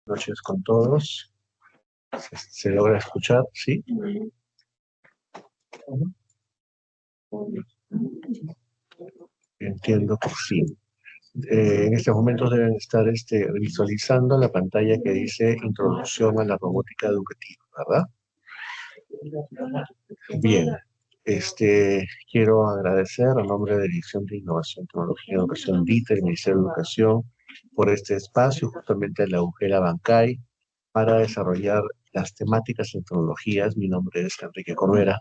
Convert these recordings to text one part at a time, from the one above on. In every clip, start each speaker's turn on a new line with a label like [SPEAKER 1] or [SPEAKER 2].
[SPEAKER 1] Noches con todos. ¿Se logra escuchar? ¿Sí? Entiendo que sí. En estos momentos deben estar visualizando la pantalla que dice Introducción a la Robótica Educativa, ¿verdad? Bien. Quiero agradecer a nombre de la Dirección de Innovación, Tecnología y Educación DITA, el Ministerio de Educación, por este espacio, justamente a la Ugela Bancay, para desarrollar las temáticas en tecnologías. Mi nombre es Enrique Corbera,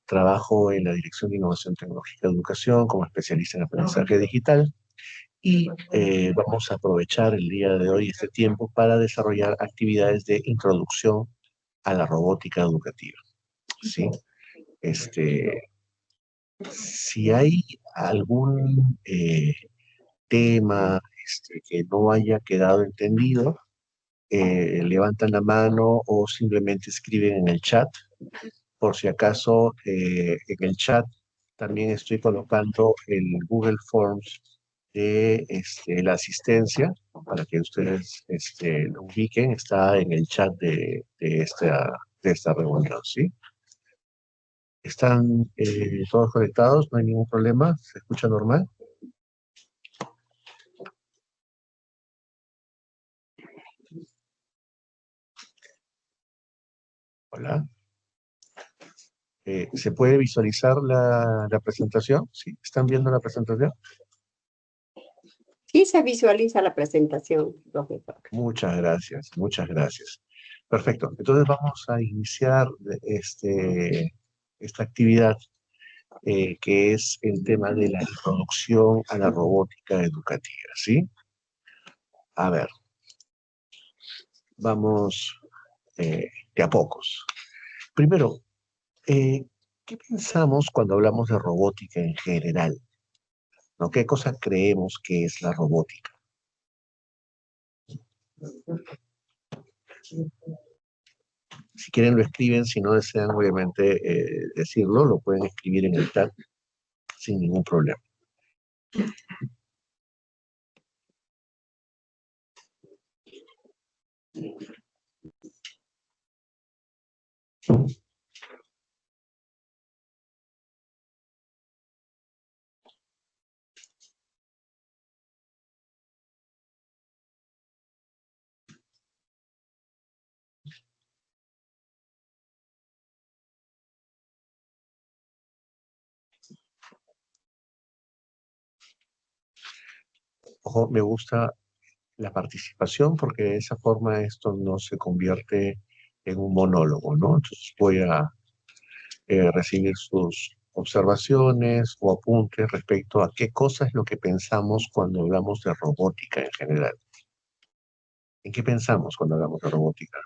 [SPEAKER 1] trabajo en la Dirección de Innovación Tecnológica de Educación como especialista en aprendizaje digital y vamos a aprovechar el día de hoy este tiempo para desarrollar actividades de introducción a la robótica educativa. ¿Sí? Este, si hay algún tema que no haya quedado entendido, levantan la mano o simplemente escriben en el chat. Por si acaso, en el chat también estoy colocando el Google Forms de la asistencia para que ustedes lo ubiquen. Está en el chat de esta reunión, ¿sí? ¿Están todos conectados? ¿No hay ningún problema? ¿Se escucha normal? Hola. ¿Se puede visualizar la presentación? ¿Sí? ¿Están viendo la presentación?
[SPEAKER 2] Sí se visualiza la presentación, profesor.
[SPEAKER 1] Muchas gracias, muchas gracias. Perfecto. Entonces vamos a iniciar esta actividad que es el tema de la introducción a la robótica educativa, ¿sí? A ver, vamos de a pocos. Primero, ¿qué pensamos cuando hablamos de robótica en general? ¿No? ¿Qué cosa creemos que es la robótica? Si quieren lo escriben, si no desean obviamente decirlo, lo pueden escribir en el chat sin ningún problema. Ojo, me gusta la participación porque de esa forma esto no se convierte en un monólogo, ¿no? Entonces voy a recibir sus observaciones o apuntes respecto a qué cosa es lo que pensamos cuando hablamos de robótica en general. ¿En qué pensamos cuando hablamos de robótica?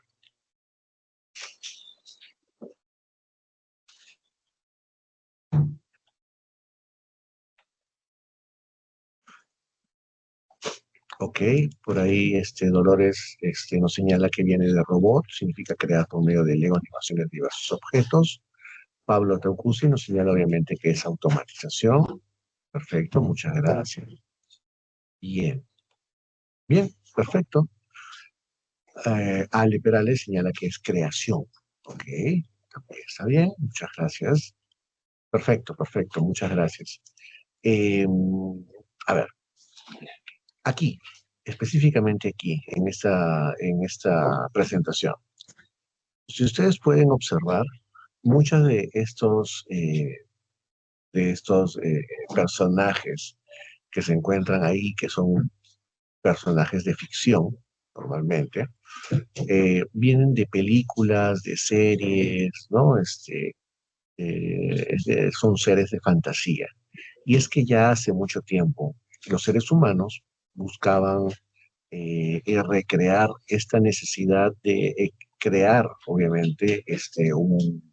[SPEAKER 1] Ok, por ahí Dolores nos señala que viene de robot, significa crear por medio de Lego animaciones de diversos objetos. Pablo Teucusi nos señala obviamente que es automatización. Perfecto, muchas gracias. Bien, bien, perfecto. Ale Perales señala que es creación. Ok, también está bien, muchas gracias. Perfecto, perfecto, muchas gracias. Eh, a ver, aquí, específicamente aquí, en esta presentación, si ustedes pueden observar, muchos de estos personajes que se encuentran ahí, que son personajes de ficción, normalmente, vienen de películas, de series, ¿no? Son seres de fantasía. Y es que ya hace mucho tiempo los seres humanos buscaban recrear esta necesidad de crear, obviamente, un,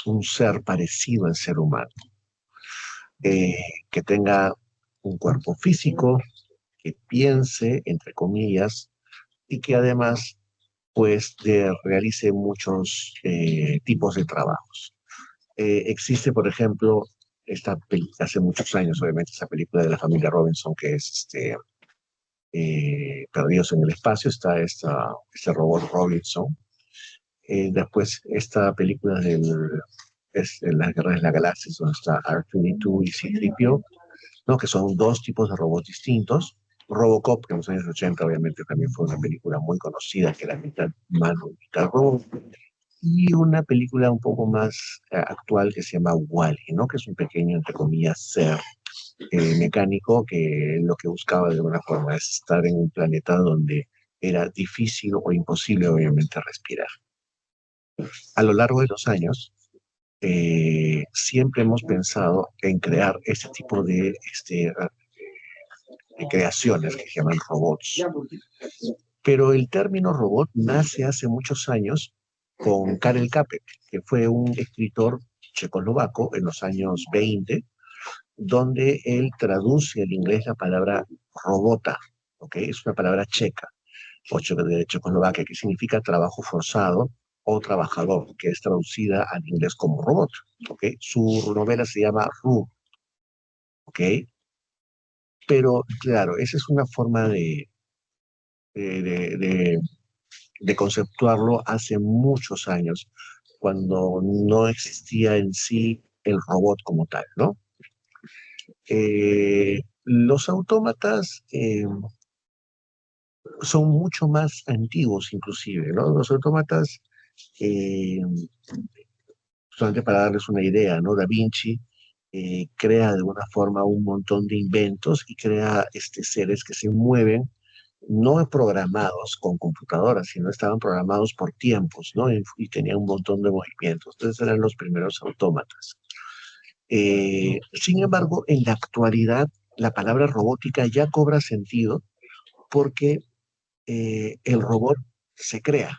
[SPEAKER 1] un ser parecido al ser humano, eh, que tenga un cuerpo físico, que piense, entre comillas, y que además pues realice muchos tipos de trabajos. Existe, por ejemplo, hace muchos años, obviamente, esa película de la familia Robinson, que es Perdidos en el Espacio, está este robot Robinson. Después, esta película de las Guerras de las Galaxias, donde está R2D2 y C-3PO, ¿no? Que son dos tipos de robots distintos. Robocop, que en los años 80 obviamente también fue una película muy conocida, que era mitad humano y mitad robot. Y una película un poco más actual que se llama Wall-E, ¿no? Que es un pequeño, entre comillas, ser mecánico que lo que buscaba de alguna forma es estar en un planeta donde era difícil o imposible, obviamente, respirar. A lo largo de los años, siempre hemos pensado en crear este tipo de creaciones que se llaman robots. Pero el término robot nace hace muchos años con Karel Capek, que fue un escritor checoslovaco en los años 20, donde él traduce al inglés la palabra robota, ¿ok? Es una palabra checa, de checoslovaquia, que significa trabajo forzado o trabajador, que es traducida al inglés como robot, ¿ok? Su novela se llama Ru, ¿ok? Pero claro, esa es una forma de, de, de- de conceptuarlo hace muchos años, cuando no existía en sí el robot como tal, ¿no? Los autómatas son mucho más antiguos inclusive, ¿no? Los autómatas, eh, solamente para darles una idea, ¿no? Da Vinci crea de alguna forma un montón de inventos y crea seres que se mueven no programados con computadoras, sino estaban programados por tiempos, ¿no? Y tenían un montón de movimientos. Entonces eran los primeros autómatas. Sin embargo, en la actualidad, la palabra robótica ya cobra sentido porque el robot se crea.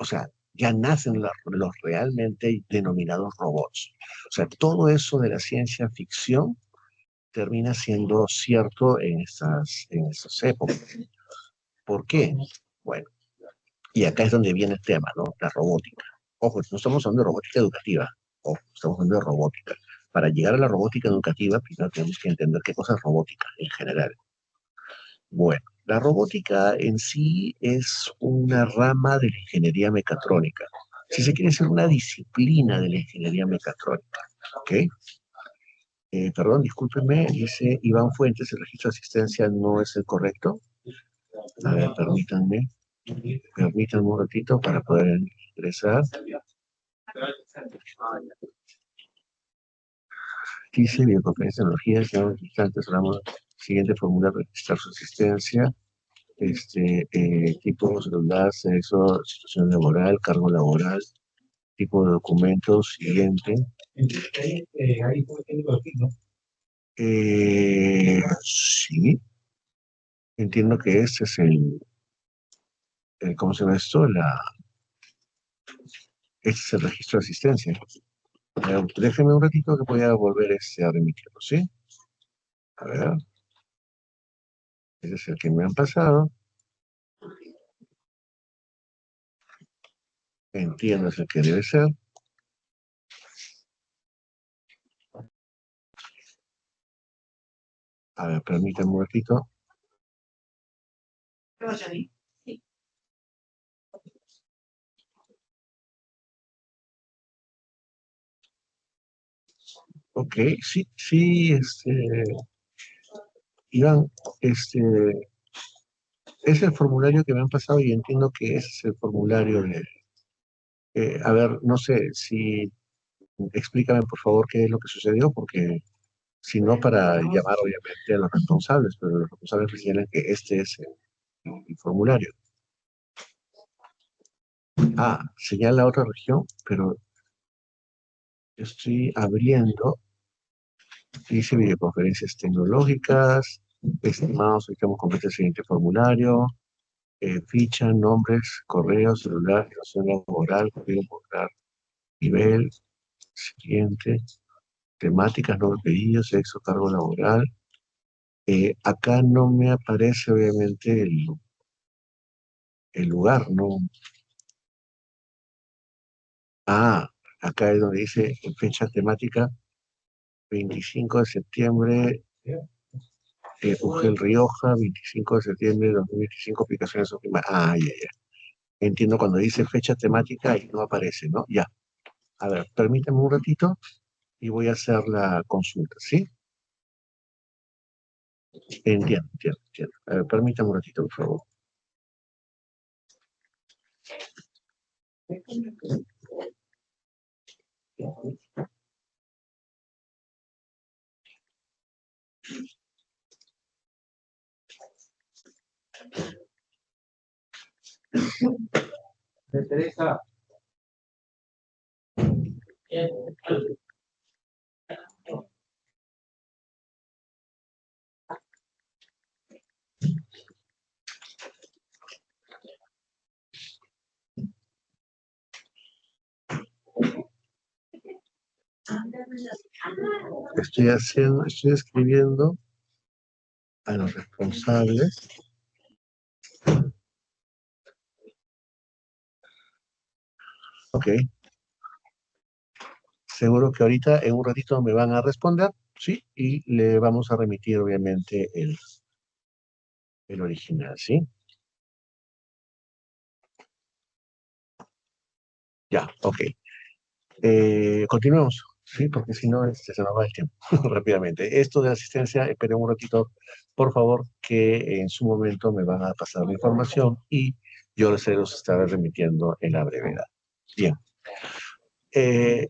[SPEAKER 1] O sea, ya nacen los realmente denominados robots. O sea, todo eso de la ciencia ficción termina siendo cierto en esas épocas. ¿Por qué? Bueno, y acá es donde viene el tema, ¿no? La robótica. Ojo, no estamos hablando de robótica educativa, ojo, estamos hablando de robótica. Para llegar a la robótica educativa, primero tenemos que entender qué cosa es robótica en general. Bueno, la robótica en sí es una rama de la ingeniería mecatrónica. Si se quiere decir una disciplina de la ingeniería mecatrónica, ¿ok? Perdón, discúlpenme, dice Iván Fuentes, el registro de asistencia no es el correcto. A ver, permítanme un ratito para poder ingresar. Dice videoconferencia tecnologías, ya instantes, ramos, siguiente formulario, registrar su asistencia, tipo celular, sexo, situación laboral, cargo laboral, tipo de documento, siguiente. Sí, entiendo que este es ¿cómo se llama esto? Este es el registro de asistencia. Déjeme un ratito que voy a volver a remitirlo, ¿sí? A ver, ese es el que me han pasado. Entiendo, es el que debe ser. A ver, permítame un ratito. Ok, sí, sí, Iván, este, es el formulario que me han pasado y entiendo que ese es el formulario a ver, no sé si explícame por favor qué es lo que sucedió, porque si no para llamar obviamente a los responsables, pero los responsables me señalan que este es el formulario. Ah, señala otra región, pero estoy abriendo, dice videoconferencias tecnológicas, estimados, estamos completo el siguiente formulario, ficha, nombres, correo, celular, relación laboral, código popular, nivel, siguiente, temáticas, nombre, pedido, sexo, cargo laboral. Acá no me aparece obviamente el lugar, ¿no? Ah, acá es donde dice fecha temática 25 de septiembre Ugel Rioja, 25 de septiembre de 2025, aplicaciones óptimas. Ah, ya, ya. Entiendo cuando dice fecha temática y no aparece, ¿no? Ya. A ver, permítame un ratito y voy a hacer la consulta, ¿sí? Entiendo, entiendo, entiendo. A ver, permítame un ratito, por favor.
[SPEAKER 3] Teresa.
[SPEAKER 1] Estoy escribiendo a los responsables. Ok. Seguro que ahorita en un ratito me van a responder, ¿sí? Y le vamos a remitir, obviamente, el original, ¿sí? Ya, ok. Continuemos, ¿sí? Porque si no, se nos va el tiempo rápidamente. Esto de asistencia, esperen un ratito, por favor, que en su momento me van a pasar la información y yo se los estaré remitiendo en la brevedad. Bien.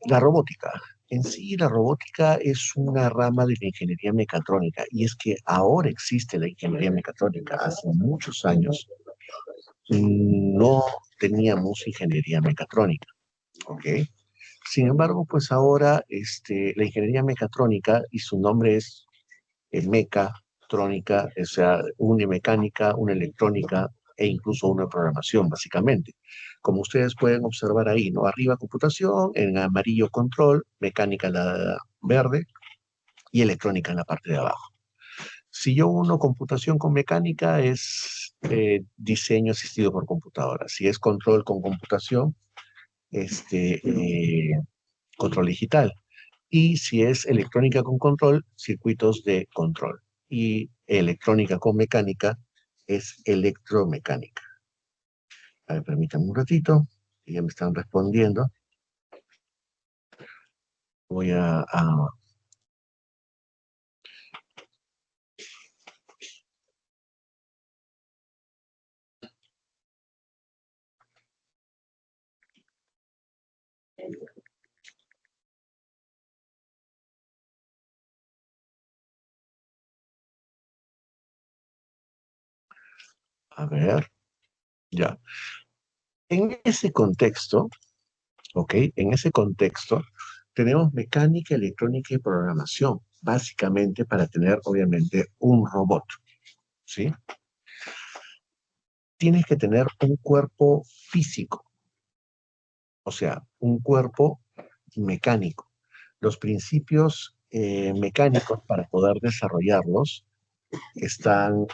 [SPEAKER 1] La robótica. En sí, la robótica es una rama de la ingeniería mecatrónica y es que ahora existe la ingeniería mecatrónica. Hace muchos años no teníamos ingeniería mecatrónica, ¿ok? Sin embargo, pues ahora la ingeniería mecatrónica y su nombre es mecatrónica, o sea, una mecánica, una electrónica e incluso una programación, básicamente. Como ustedes pueden observar ahí, ¿no? Arriba computación, en amarillo control, mecánica en la verde y electrónica en la parte de abajo. Si yo uno computación con mecánica es diseño asistido por computadora. Si es control con computación, control digital. Y si es electrónica con control, circuitos de control. Y electrónica con mecánica es electromecánica. A ver, permítanme un ratito, que ya me están respondiendo. Voy a ver, ya. En ese contexto, ¿ok? En ese contexto, tenemos mecánica, electrónica y programación, básicamente para tener, obviamente, un robot, ¿sí? Tienes que tener un cuerpo físico, o sea, un cuerpo mecánico. Los principios mecánicos para poder desarrollarlos están,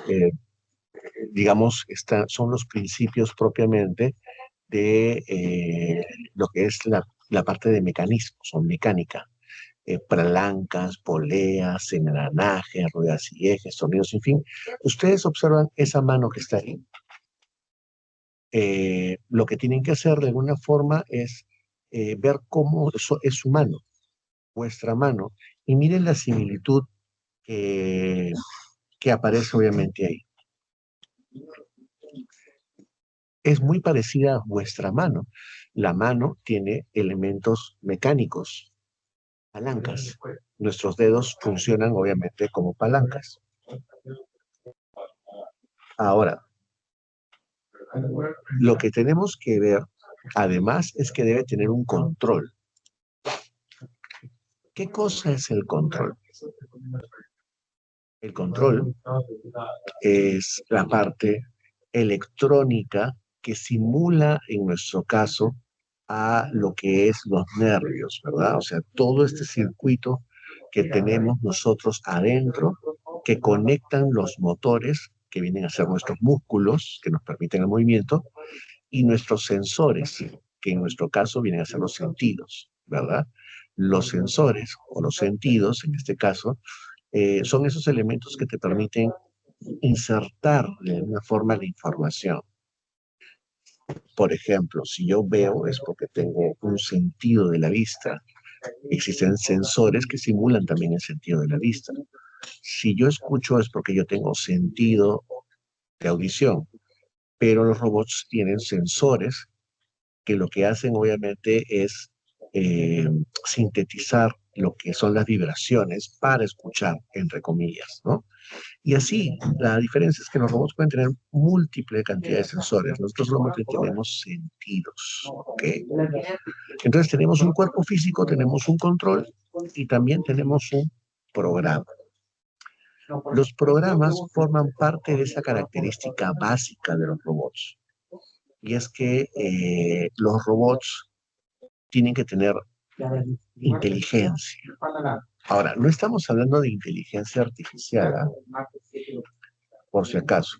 [SPEAKER 1] eh, digamos, son los principios propiamente de lo que es la parte de mecanismos, son mecánica. Palancas, poleas, engranajes, ruedas y ejes, tornillos, en fin. Ustedes observan esa mano que está ahí. Lo que tienen que hacer de alguna forma es ver cómo eso es su mano, vuestra mano, y miren la similitud que, que aparece obviamente ahí. Es muy parecida a vuestra mano. La mano tiene elementos mecánicos, palancas. Nuestros dedos funcionan obviamente como palancas. Ahora, lo que tenemos que ver, además, es que debe tener un control. ¿Qué cosa es el control? El control es la parte electrónica que simula, en nuestro caso, a lo que es los nervios, ¿verdad? O sea, todo este circuito que tenemos nosotros adentro, que conectan los motores, que vienen a ser nuestros músculos, que nos permiten el movimiento, y nuestros sensores, que en nuestro caso vienen a ser los sentidos, ¿verdad? Los sensores o los sentidos, en este caso, son esos elementos que te permiten insertar de alguna forma la información. Por ejemplo, si yo veo es porque tengo un sentido de la vista. Existen sensores que simulan también el sentido de la vista. Si yo escucho es porque yo tengo sentido de audición, pero los robots tienen sensores que lo que hacen obviamente es eh, sintetizar lo que son las vibraciones para escuchar, entre comillas, ¿no? Y así, la diferencia es que los robots pueden tener múltiple cantidad de sensores. Nosotros solamente tenemos sentidos, ¿ok? Entonces tenemos un cuerpo físico, tenemos un control y también tenemos un programa. Los programas forman parte de esa característica básica de los robots. Y es que los robots tienen que tener inteligencia. Ahora, no estamos hablando de inteligencia artificial, ¿ah? Por si acaso.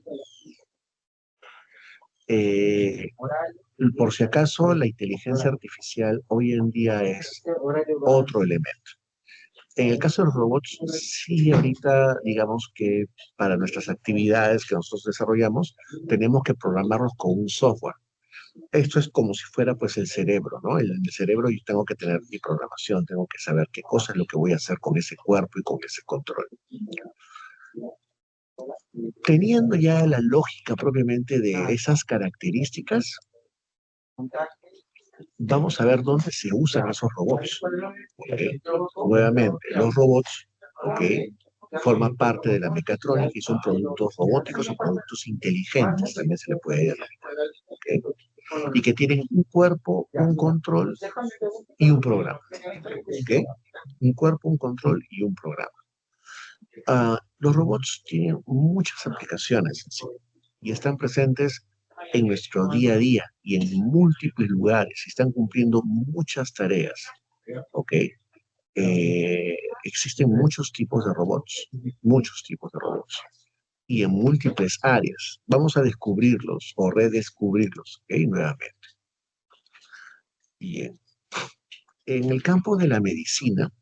[SPEAKER 1] Eh, por si acaso, la inteligencia artificial hoy en día es otro elemento. En el caso de los robots, sí, ahorita, digamos que para nuestras actividades que nosotros desarrollamos, tenemos que programarlos con un software. Esto es como si fuera pues el cerebro, ¿no? En el cerebro yo tengo que tener mi programación, tengo que saber qué cosa es lo que voy a hacer con ese cuerpo y con ese control. Teniendo ya la lógica propiamente de esas características, vamos a ver dónde se usan esos robots. ¿Okay? Nuevamente, los robots, ¿ok? Forman parte de la mecatrónica y son productos robóticos o productos inteligentes, también se le puede llamar. ¿Okay? Y que tienen un cuerpo, un control y un programa. ¿Okay? Un cuerpo, un control y un programa. Los robots tienen muchas aplicaciones en sí, y están presentes en nuestro día a día y en múltiples lugares y están cumpliendo muchas tareas. ¿Ok? Existen muchos tipos de robots y en múltiples áreas. Vamos a descubrirlos o redescubrirlos, ¿ok? Nuevamente. Bien. En el campo de la medicina,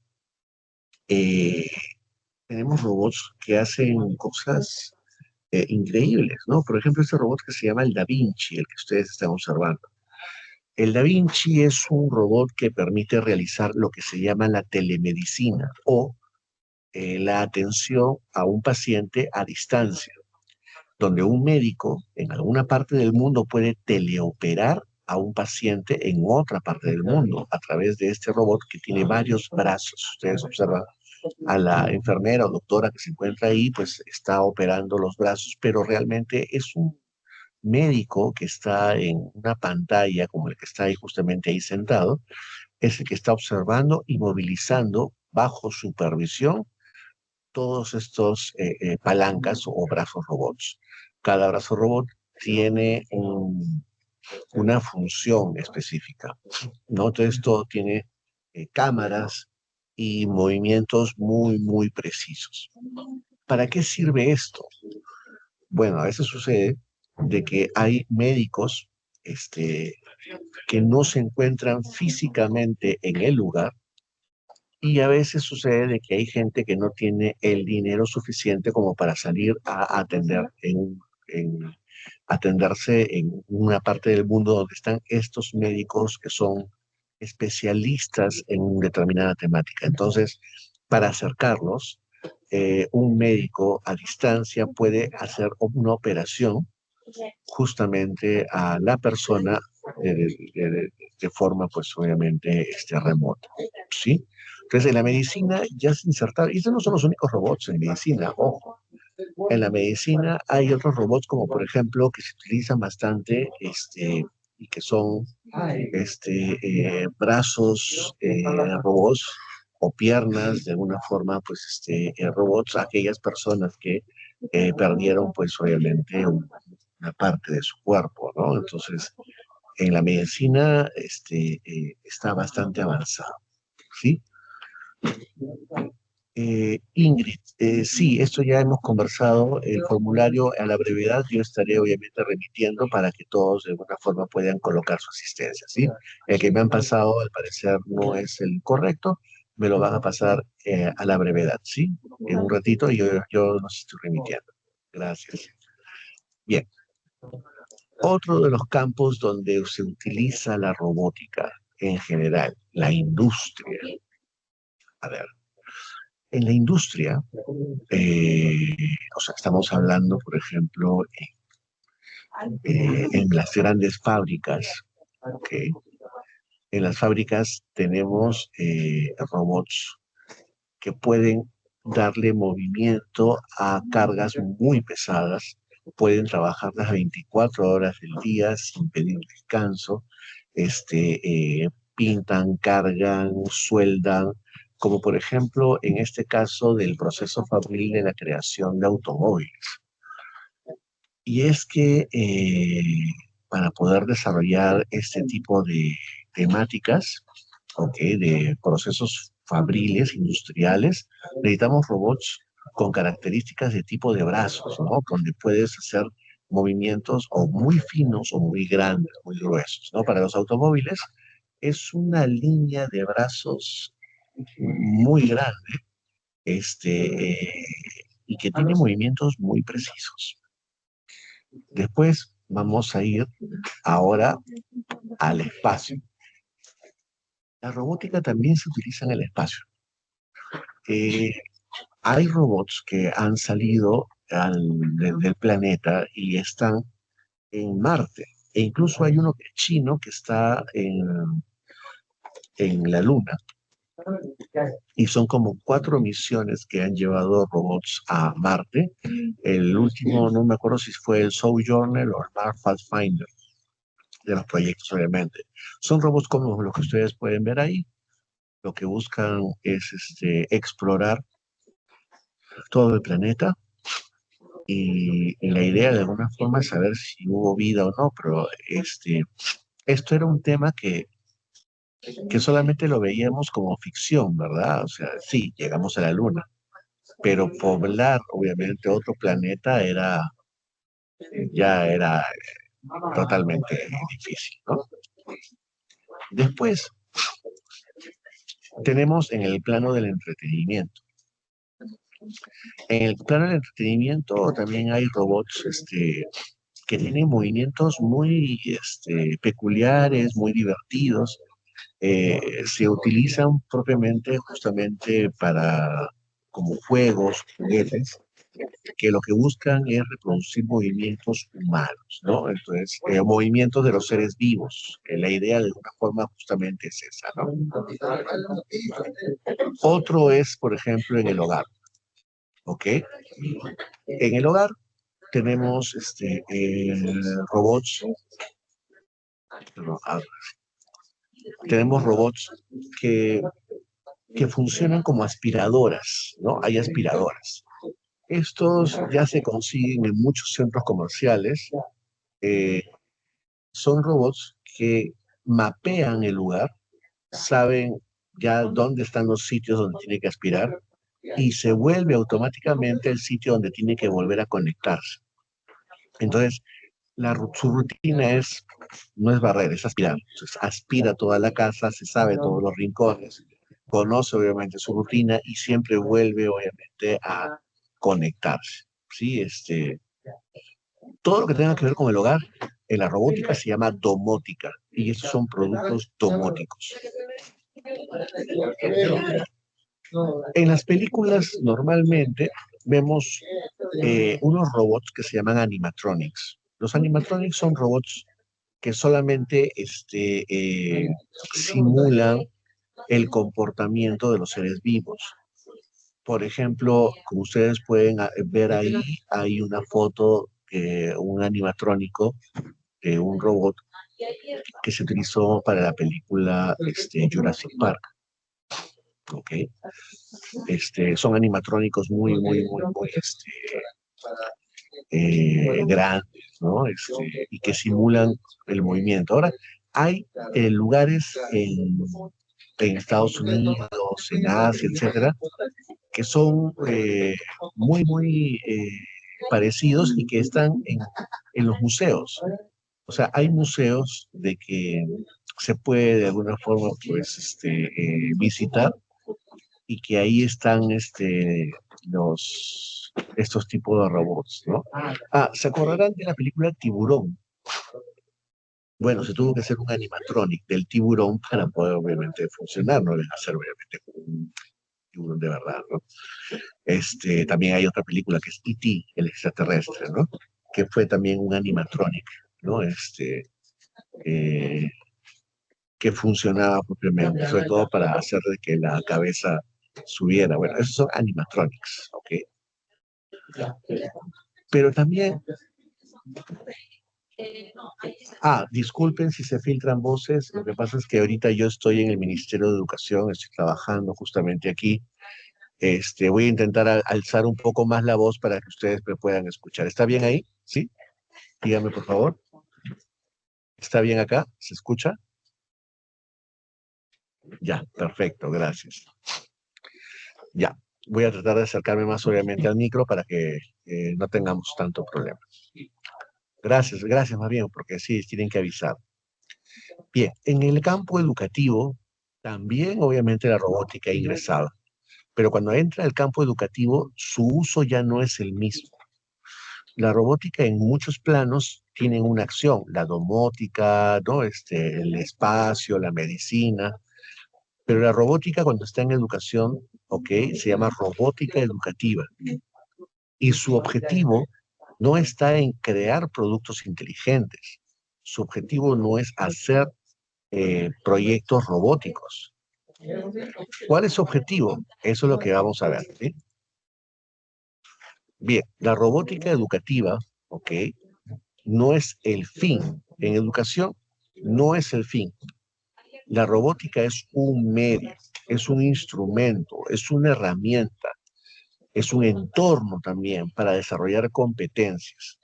[SPEAKER 1] eh, tenemos robots que hacen cosas increíbles, ¿no? Por ejemplo, este robot que se llama el Da Vinci, el que ustedes están observando. El Da Vinci es un robot que permite realizar lo que se llama la telemedicina o la atención a un paciente a distancia, donde un médico en alguna parte del mundo puede teleoperar a un paciente en otra parte del mundo a través de este robot que tiene varios brazos. Ustedes observan a la enfermera o doctora que se encuentra ahí, pues está operando los brazos, pero realmente es un médico que está en una pantalla como el que está ahí justamente ahí sentado, es el que está observando y movilizando bajo supervisión todos estos palancas o brazos robots. Cada brazo robot tiene una función específica, ¿no? Entonces todo tiene cámaras y movimientos muy, muy precisos. ¿Para qué sirve esto? Bueno, a veces sucede de que hay médicos que no se encuentran físicamente en el lugar y a veces sucede de que hay gente que no tiene el dinero suficiente como para salir a atenderse en una parte del mundo donde están estos médicos que son especialistas en una determinada temática. Entonces, para acercarlos, un médico a distancia puede hacer una operación justamente a la persona de forma, pues obviamente, remota, ¿sí? Entonces, en la medicina ya se insertaron, y estos no son los únicos robots en medicina, ojo. En la medicina hay otros robots como, por ejemplo, que se utilizan bastante, y que son, brazos, robots, o piernas, de alguna forma, pues, robots, aquellas personas que perdieron, pues, obviamente, una parte de su cuerpo, ¿no? Entonces, en la medicina, está bastante avanzado, ¿sí? Ingrid, sí, esto ya hemos conversado, el formulario a la brevedad yo estaré obviamente remitiendo para que todos de alguna forma puedan colocar su asistencia, ¿sí? El que me han pasado al parecer no es el correcto, me lo van a pasar a la brevedad, ¿sí? En un ratito yo los estoy remitiendo. Gracias. Bien. Otro de los campos donde se utiliza la robótica en general, la industria. A ver, en la industria, o sea, estamos hablando, por ejemplo, en las grandes fábricas, ¿ok? En las fábricas tenemos robots que pueden darle movimiento a cargas muy pesadas, pueden trabajar las 24 horas del día sin pedir descanso, pintan, cargan, sueldan, como por ejemplo en este caso del proceso fabril de la creación de automóviles. Y es que para poder desarrollar este tipo de temáticas, ¿ok? De procesos fabriles, industriales, necesitamos robots con características de tipo de brazos, ¿no? Donde puedes hacer movimientos o muy finos o muy grandes, muy gruesos, ¿no? Para los automóviles es una línea de brazos muy grande, y que tiene movimientos muy precisos. Después vamos a ir ahora al espacio. La robótica también se utiliza en el espacio. Eh, Hay robots que han salido del planeta y están en Marte. E incluso hay uno chino que está en la Luna. Y son como 4 misiones que han llevado robots a Marte. El último, no me acuerdo si fue el Sojourner o el Mars Pathfinder de los proyectos, obviamente. Son robots como los que ustedes pueden ver ahí. Lo que buscan es explorar todo el planeta y la idea de alguna forma es saber si hubo vida o no, pero esto era un tema que solamente lo veíamos como ficción, ¿verdad? O sea, sí, llegamos a la Luna, pero poblar obviamente otro planeta ya era totalmente difícil, ¿no? Después tenemos en el plano del entretenimiento. En el plano del entretenimiento también hay robots que tienen movimientos muy peculiares, muy divertidos. Se utilizan propiamente justamente para como juegos, juguetes, que lo que buscan es reproducir movimientos humanos, ¿no? Entonces, movimientos de los seres vivos. La idea de alguna forma justamente es esa, ¿no? Otro es, por ejemplo, en el hogar, ¿ok? En el hogar tenemos robots, ah, tenemos robots que, que funcionan como aspiradoras, ¿no? Hay aspiradoras. Estos ya se consiguen en muchos centros comerciales. eh, Son robots que mapean el lugar, saben ya dónde están los sitios donde tiene que aspirar y se vuelve automáticamente el sitio donde tiene que volver a conectarse. Entonces, su rutina no es barrer, es aspirar. Entonces, aspira toda la casa, se sabe todos los rincones, conoce obviamente su rutina y siempre vuelve obviamente a conectarse. ¿Sí? Todo lo que tenga que ver con el hogar, en la robótica se llama domótica y estos son productos domóticos. En las películas normalmente vemos unos robots que se llaman animatronics. Los animatronics son robots que solamente simulan el comportamiento de los seres vivos. Por ejemplo, como ustedes pueden ver ahí, hay una foto de un animatrónico, de un robot que se utilizó para la película Jurassic Park. ¿Ok? Son animatrónicos muy grandes, ¿no? Y que simulan el movimiento. Ahora, hay lugares en Estados Unidos, en Asia, etcétera, que son muy parecidos y que están en los museos. O sea, hay museos de que se puede de alguna forma pues, visitar y que ahí están estos tipos de robots, ¿no? Ah, ¿se acordarán de la película Tiburón? Bueno, se tuvo que hacer un animatronic del tiburón para poder obviamente funcionar, no deben hacer obviamente un tiburón de verdad, ¿no? También hay otra película que es E.T., el extraterrestre, ¿no? Que fue también un animatronic, ¿no? Eh, que funcionaba propiamente, sobre todo para hacer de que la cabeza subiera. Bueno, esos son animatronics, ¿ok? Pero también, disculpen si se filtran voces, lo que pasa es que ahorita yo estoy en el Ministerio de Educación, estoy trabajando justamente aquí. Voy a intentar alzar un poco más la voz para que ustedes me puedan escuchar. ¿Está bien ahí? ¿Sí? Dígame, por favor. ¿Está bien acá? ¿Se escucha? Ya, perfecto, gracias. Ya, voy a tratar de acercarme más obviamente al micro para que no tengamos tanto problema. Gracias, gracias más bien, porque sí, tienen que avisar. Bien, en el campo educativo también obviamente la robótica ha ingresado, pero cuando entra al campo educativo su uso ya no es el mismo. La robótica en muchos planos tiene una acción, la domótica, ¿no? El espacio, la medicina, pero la robótica cuando está en educación, ¿ok? Se llama robótica educativa y su objetivo no está en crear productos inteligentes. Su objetivo no es hacer proyectos robóticos. ¿Cuál es su objetivo? Eso es lo que vamos a ver, ¿sí? Bien, la robótica educativa, ¿ok? No es el fin. En educación no es el fin. La robótica es un medio, es un instrumento, es una herramienta, es un entorno también para desarrollar competencias.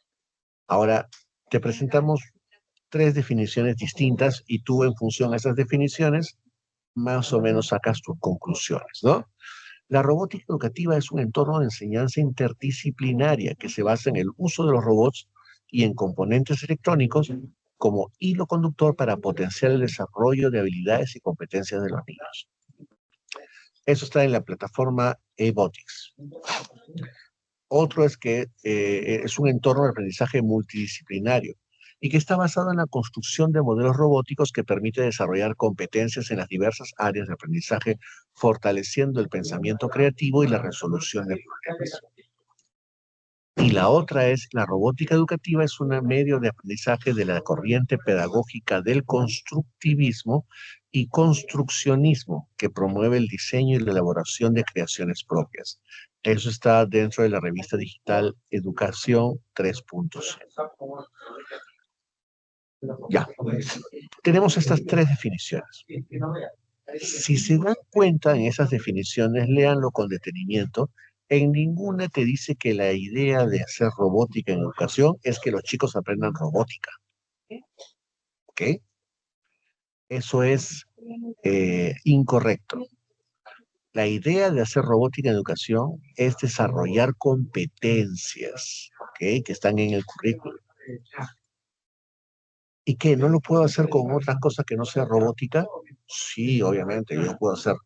[SPEAKER 1] Ahora, te presentamos tres definiciones distintas y tú en función a esas definiciones más o menos sacas tus conclusiones, ¿no? La robótica educativa es un entorno de enseñanza interdisciplinaria que se basa en el uso de los robots y en componentes electrónicos como hilo conductor para potenciar el desarrollo de habilidades y competencias de los niños. Eso está en la plataforma eBotics. Otro es que es un entorno de aprendizaje multidisciplinario y que está basado en la construcción de modelos robóticos que permite desarrollar competencias en las diversas áreas de aprendizaje, fortaleciendo el pensamiento creativo y la resolución de problemas. Y la otra es la robótica educativa, es un medio de aprendizaje de la corriente pedagógica del constructivismo y construccionismo que promueve el diseño y la elaboración de creaciones propias. Eso está dentro de la revista digital Educación 3.0. Ya, tenemos estas tres definiciones. Si se dan cuenta en esas definiciones, léanlo con detenimiento. En ninguna te dice que la idea de hacer robótica en educación es que los chicos aprendan robótica. ¿Ok? Eso es incorrecto. La idea de hacer robótica en educación es desarrollar competencias, ¿ok? Que están en el currículo. ¿Y qué? ¿No lo puedo hacer con otras cosas que no sea robótica? Sí, obviamente, yo puedo hacer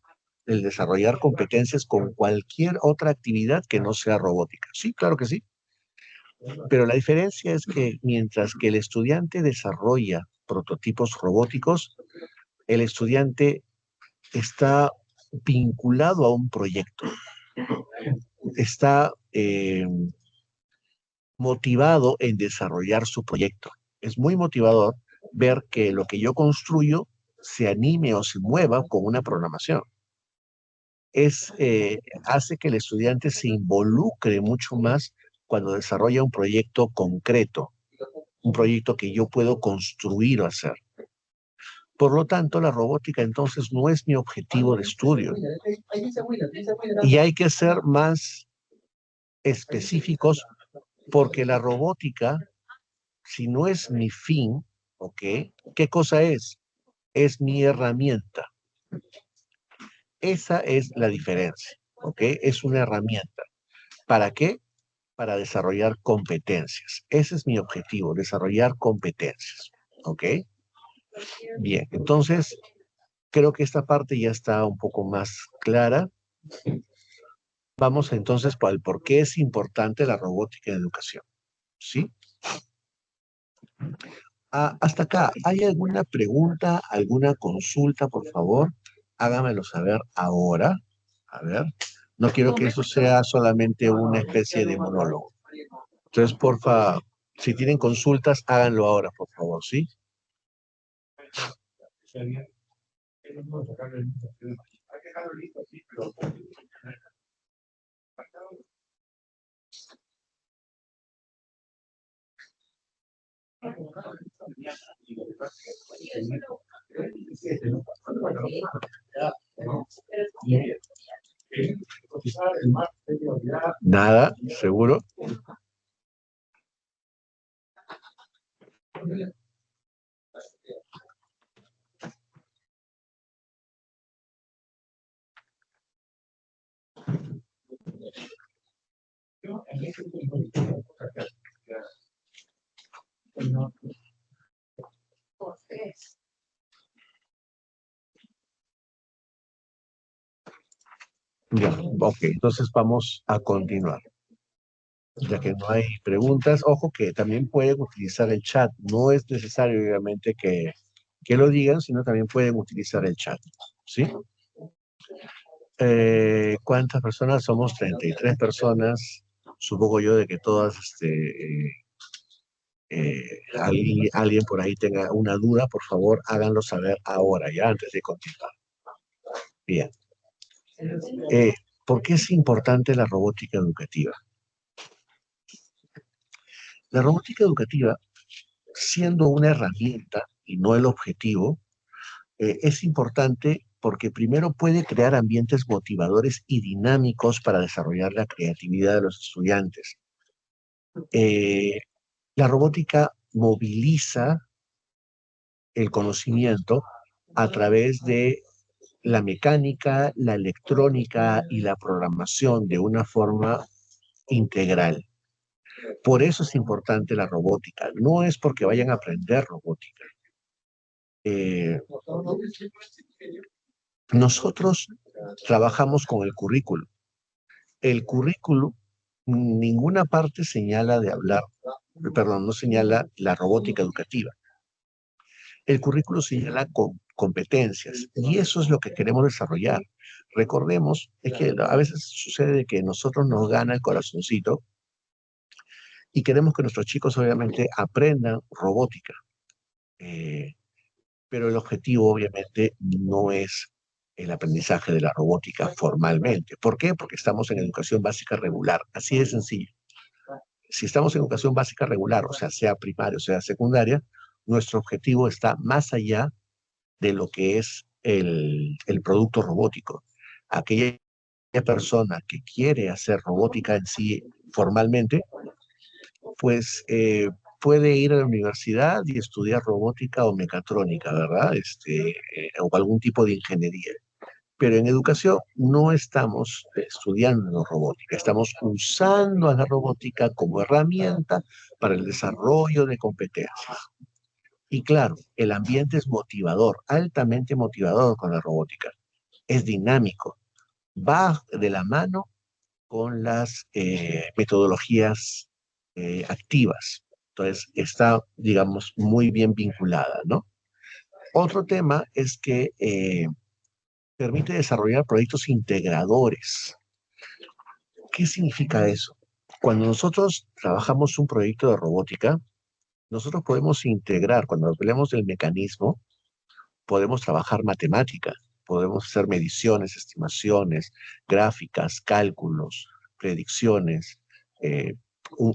[SPEAKER 1] el desarrollar competencias con cualquier otra actividad que no sea robótica. Sí, claro que sí. Pero la diferencia es que mientras que el estudiante desarrolla prototipos robóticos, el estudiante está vinculado a un proyecto, está motivado en desarrollar su proyecto. Es muy motivador ver que lo que yo construyo se anime o se mueva con una programación. Hace que el estudiante se involucre mucho más cuando desarrolla un proyecto concreto, un proyecto que yo puedo construir o hacer. Por lo tanto, la robótica entonces no es mi objetivo de estudio. Y hay que ser más específicos porque la robótica, si no es mi fin, ¿ok? ¿Qué cosa es? Es mi herramienta. Esa es la diferencia, ¿ok? Es una herramienta. ¿Para qué? Para desarrollar competencias. Ese es mi objetivo, desarrollar competencias, ¿ok? Bien, entonces creo que esta parte ya está un poco más clara. Vamos entonces al por qué es importante la robótica en educación. ¿Sí? Hasta acá, ¿hay alguna pregunta, alguna consulta, por favor? Hágamelo saber ahora. A ver, no quiero que eso sea solamente una especie de monólogo. Entonces, porfa, si tienen consultas, háganlo ahora, por favor, ¿sí? Nada, seguro. Ya, ok, entonces vamos a continuar. Ya que no hay preguntas, ojo que también pueden utilizar el chat. No es necesario, obviamente, que lo digan, sino también pueden utilizar el chat. ¿Sí? ¿Cuántas personas? Somos 33 personas. Supongo yo de que todas, alguien por ahí tenga una duda, por favor, háganlo saber ahora, ya antes de continuar. Bien. Eh, ¿Por qué es importante la robótica educativa? La robótica educativa, siendo una herramienta y no el objetivo, es importante porque primero puede crear ambientes motivadores y dinámicos para desarrollar la creatividad de los estudiantes. Eh, la robótica moviliza el conocimiento a través de la mecánica, la electrónica y la programación de una forma integral. Por eso es importante la robótica. No es porque vayan a aprender robótica. Eh, nosotros trabajamos con el currículo. El currículo, ninguna parte señala de hablar, perdón, no señala la robótica educativa. El currículo señala competencias y eso es lo que queremos desarrollar. Recordemos, es que a veces sucede que nosotros nos gana el corazoncito y queremos que nuestros chicos obviamente aprendan robótica. Eh, pero el objetivo obviamente no es el aprendizaje de la robótica formalmente. ¿Por qué? Porque estamos en educación básica regular, así de sencillo. Si estamos en educación básica regular, o sea, sea primaria o sea secundaria, nuestro objetivo está más allá de lo que es el producto robótico. Aquella persona que quiere hacer robótica en sí formalmente, pues puede ir a la universidad y estudiar robótica o mecatrónica, ¿verdad? O algún tipo de ingeniería. Pero en educación no estamos estudiando robótica, estamos usando a la robótica como herramienta para el desarrollo de competencias. Y claro, el ambiente es motivador, altamente motivador con la robótica. Es dinámico, va de la mano con las metodologías activas. Entonces, está, digamos, muy bien vinculada, ¿no? Otro tema es que permite desarrollar proyectos integradores. ¿Qué significa eso? Cuando nosotros trabajamos un proyecto de robótica, nosotros podemos integrar, cuando hablamos del mecanismo, podemos trabajar matemática, podemos hacer mediciones, estimaciones, gráficas, cálculos, predicciones, eh,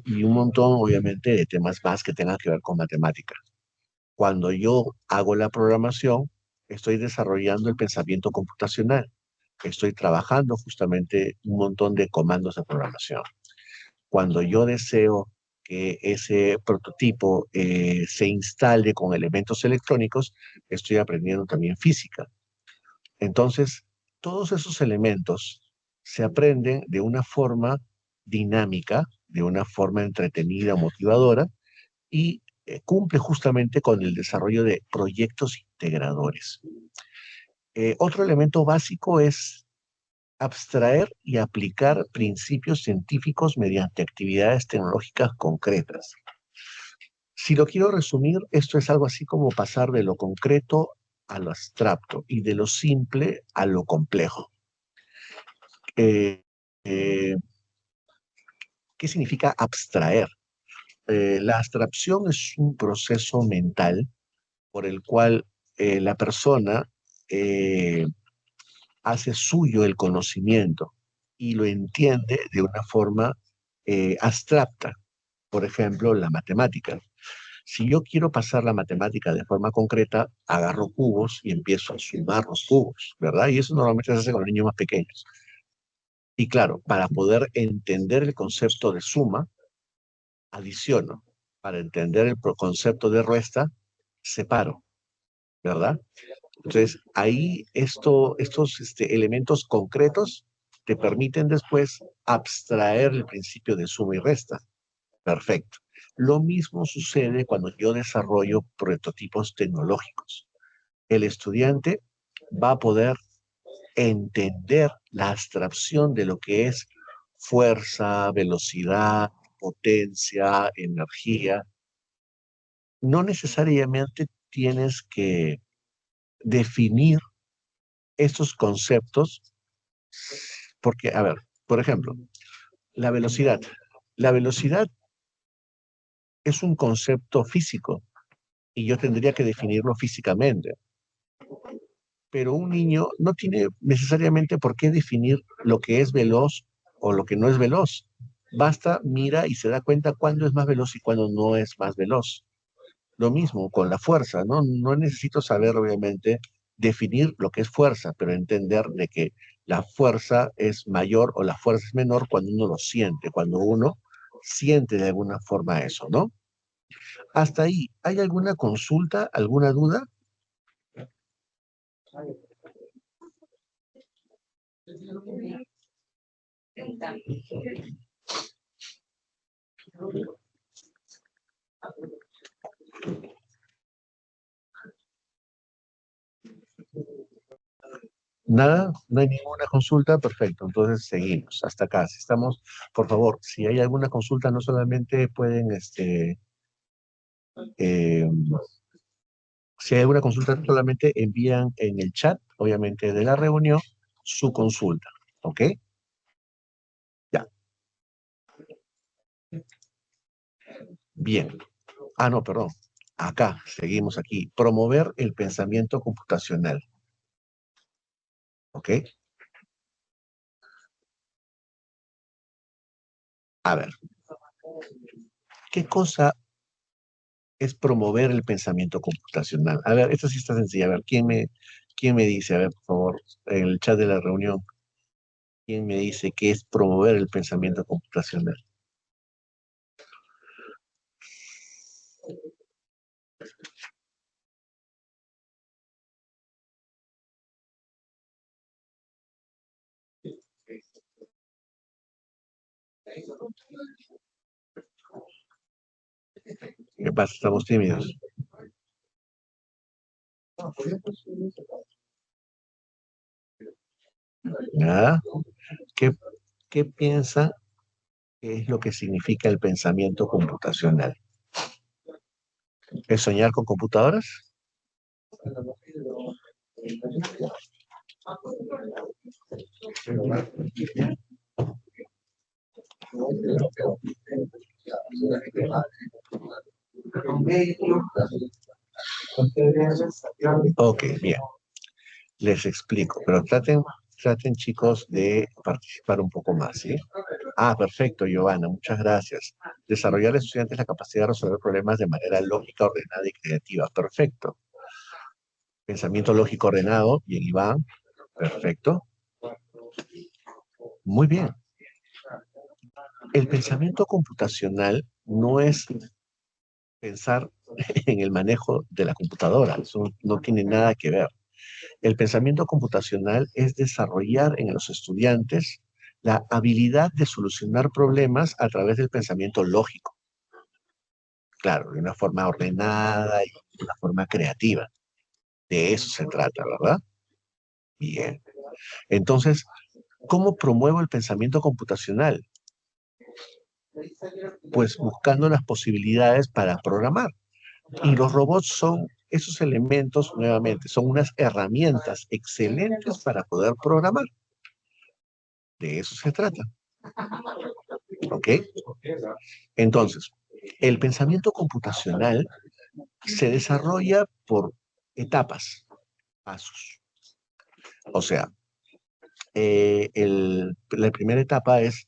[SPEAKER 1] y un montón, obviamente, de temas más que tengan que ver con matemática. Cuando yo hago la programación, estoy desarrollando el pensamiento computacional. Estoy trabajando justamente un montón de comandos de programación. Cuando yo deseo que ese prototipo se instale con elementos electrónicos, estoy aprendiendo también física. Entonces, todos esos elementos se aprenden de una forma dinámica, de una forma entretenida, motivadora, y cumple justamente con el desarrollo de proyectos integradores. Otro elemento básico es abstraer y aplicar principios científicos mediante actividades tecnológicas concretas. Si lo quiero resumir, esto es algo así como pasar de lo concreto a lo abstracto y de lo simple a lo complejo. Eh, eh, ¿Qué significa abstraer? La abstracción es un proceso mental por el cual la persona eh, hace suyo el conocimiento y lo entiende de una forma abstracta. Por ejemplo, la matemática. Si yo quiero pasar la matemática de forma concreta, agarro cubos y empiezo a sumar los cubos, ¿verdad? Y eso normalmente se hace con los niños más pequeños. Y claro, para poder entender el concepto de suma, adiciono. Para entender el concepto de resta, separo, ¿verdad? Entonces, ahí estos elementos concretos te permiten después abstraer el principio de suma y resta. Perfecto. Lo mismo sucede cuando yo desarrollo prototipos tecnológicos. El estudiante va a poder entender la abstracción de lo que es fuerza, velocidad, potencia, energía. No necesariamente tienes que definir estos conceptos porque, a ver, por ejemplo, la velocidad. La velocidad es un concepto físico y yo tendría que definirlo físicamente. Pero un niño no tiene necesariamente por qué definir lo que es veloz o lo que no es veloz. Basta, mira y se da cuenta cuándo es más veloz y cuándo no es más veloz. Lo mismo con la fuerza, ¿no? No necesito saber, obviamente, definir lo que es fuerza, pero entender de que la fuerza es mayor o la fuerza es menor cuando uno lo siente, cuando uno siente de alguna forma eso, ¿no? Hasta ahí, ¿hay alguna consulta, alguna duda? Nada, no hay ninguna consulta, perfecto. Entonces seguimos hasta acá. Si estamos, por favor, si hay alguna consulta, no solamente pueden, eh, si hay alguna consulta, solamente envían en el chat, obviamente, de la reunión, su consulta. ¿Ok? Ya. Bien. Ah, no, perdón. Acá, seguimos aquí. Promover el pensamiento computacional. ¿Ok? A ver, ¿qué cosa es promover el pensamiento computacional? A ver, esto sí está sencilla. A ver, ¿quién me dice? A ver, por favor, en el chat de la reunión, ¿quién me dice qué es promover el pensamiento computacional? ¿Qué pasa? Estamos tímidos. ¿Nada? ¿Qué, qué piensa que es lo que significa el pensamiento computacional? ¿Es soñar con computadoras? Ok, bien. Les explico, pero traten chicos de participar un poco más, ¿sí? Ah, perfecto, Giovanna, muchas gracias. Desarrollar a los estudiantes la capacidad de resolver problemas de manera lógica, ordenada y creativa. Perfecto. Pensamiento lógico ordenado, bien, Iván. Perfecto. Muy bien. El pensamiento computacional no es pensar en el manejo de la computadora, eso no tiene nada que ver. El pensamiento computacional es desarrollar en los estudiantes la habilidad de solucionar problemas a través del pensamiento lógico. Claro, de una forma ordenada y de una forma creativa. De eso se trata, ¿verdad? Bien. Entonces, ¿Cómo promuevo el pensamiento computacional? Pues buscando las posibilidades para programar. Y los robots son esos elementos, nuevamente, son unas herramientas excelentes para poder programar. De eso se trata. ¿Ok? Entonces, el pensamiento computacional se desarrolla por etapas, pasos. O sea, la primera etapa es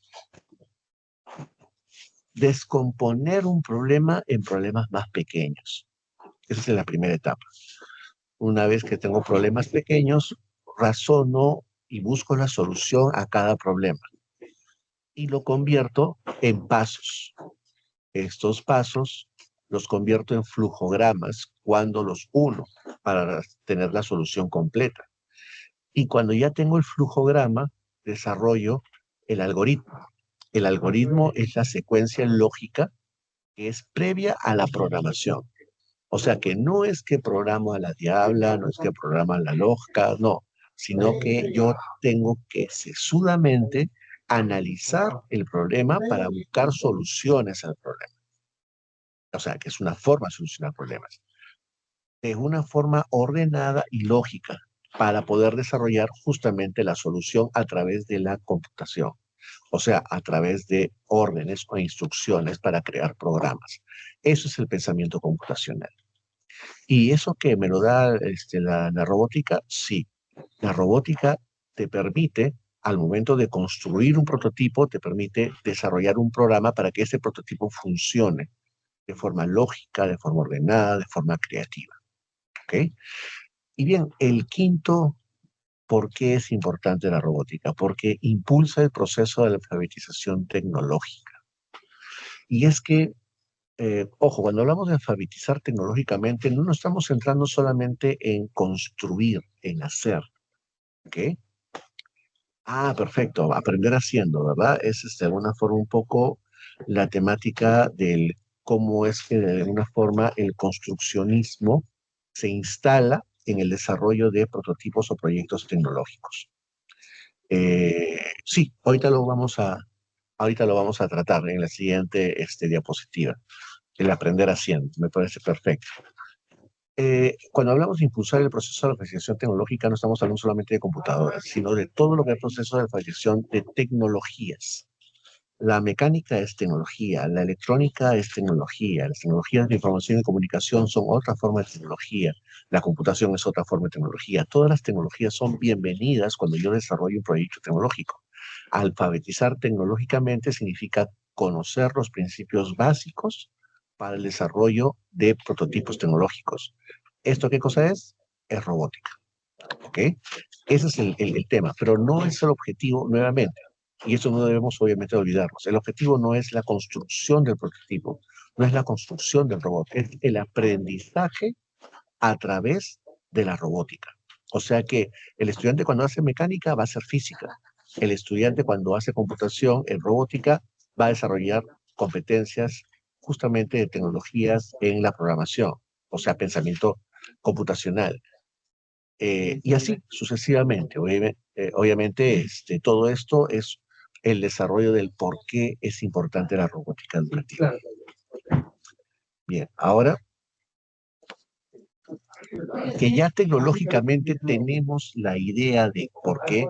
[SPEAKER 1] descomponer un problema en problemas más pequeños. Esa es la primera etapa. Una vez que tengo problemas pequeños, razono y busco la solución a cada problema y lo convierto en pasos. Estos pasos los convierto en flujogramas cuando los uno para tener la solución completa. Y cuando ya tengo el flujograma, desarrollo el algoritmo. El algoritmo es la secuencia lógica que es previa a la programación. O sea que no es que programo a la diabla, no es que programa a la loca, no, sino que yo tengo que sesudamente analizar el problema para buscar soluciones al problema. O sea, que es una forma de solucionar problemas. De una forma ordenada y lógica para poder desarrollar justamente la solución a través de la computación. O sea, a través de órdenes o instrucciones para crear programas. Eso es el pensamiento computacional. ¿Y eso que me lo da la robótica? Sí, la robótica te permite, al momento de construir un prototipo, te permite desarrollar un programa para que ese prototipo funcione de forma lógica, de forma ordenada, de forma creativa. ¿Ok? Y bien, el quinto, ¿por qué es importante la robótica? Porque impulsa el proceso de la alfabetización tecnológica. Y es que ojo, cuando hablamos de alfabetizar tecnológicamente, no nos estamos centrando solamente en construir, en hacer, ¿ok? Ah, perfecto, aprender haciendo, ¿verdad? Es de alguna forma un poco la temática del cómo es que de alguna forma el construccionismo se instala en el desarrollo de prototipos o proyectos tecnológicos. Sí, ahorita lo vamos a tratar en la siguiente diapositiva, el aprender haciendo, me parece perfecto. Cuando hablamos de impulsar el proceso de alfabetización tecnológica, no estamos hablando solamente de computadoras, sino de todo lo que es proceso de alfabetización de tecnologías. La mecánica es tecnología, la electrónica es tecnología, las tecnologías de información y comunicación son otra forma de tecnología, la computación es otra forma de tecnología. Todas las tecnologías son bienvenidas cuando yo desarrollo un proyecto tecnológico. Alfabetizar tecnológicamente significa conocer los principios básicos para el desarrollo de prototipos tecnológicos. ¿Esto qué cosa es? Es robótica. ¿Ok? Ese es el tema, pero no es el objetivo nuevamente. Y eso no debemos obviamente olvidarnos. El objetivo no es la construcción del prototipo, no es la construcción del robot, es el aprendizaje a través de la robótica. O sea que el estudiante cuando hace mecánica va a hacer física. El estudiante cuando hace computación en robótica va a desarrollar competencias justamente de tecnologías en la programación, o sea, pensamiento computacional. Y así sucesivamente. Obviamente, todo esto es el desarrollo del por qué es importante la robótica educativa. Bien, ahora que ya tecnológicamente tenemos la idea de por qué,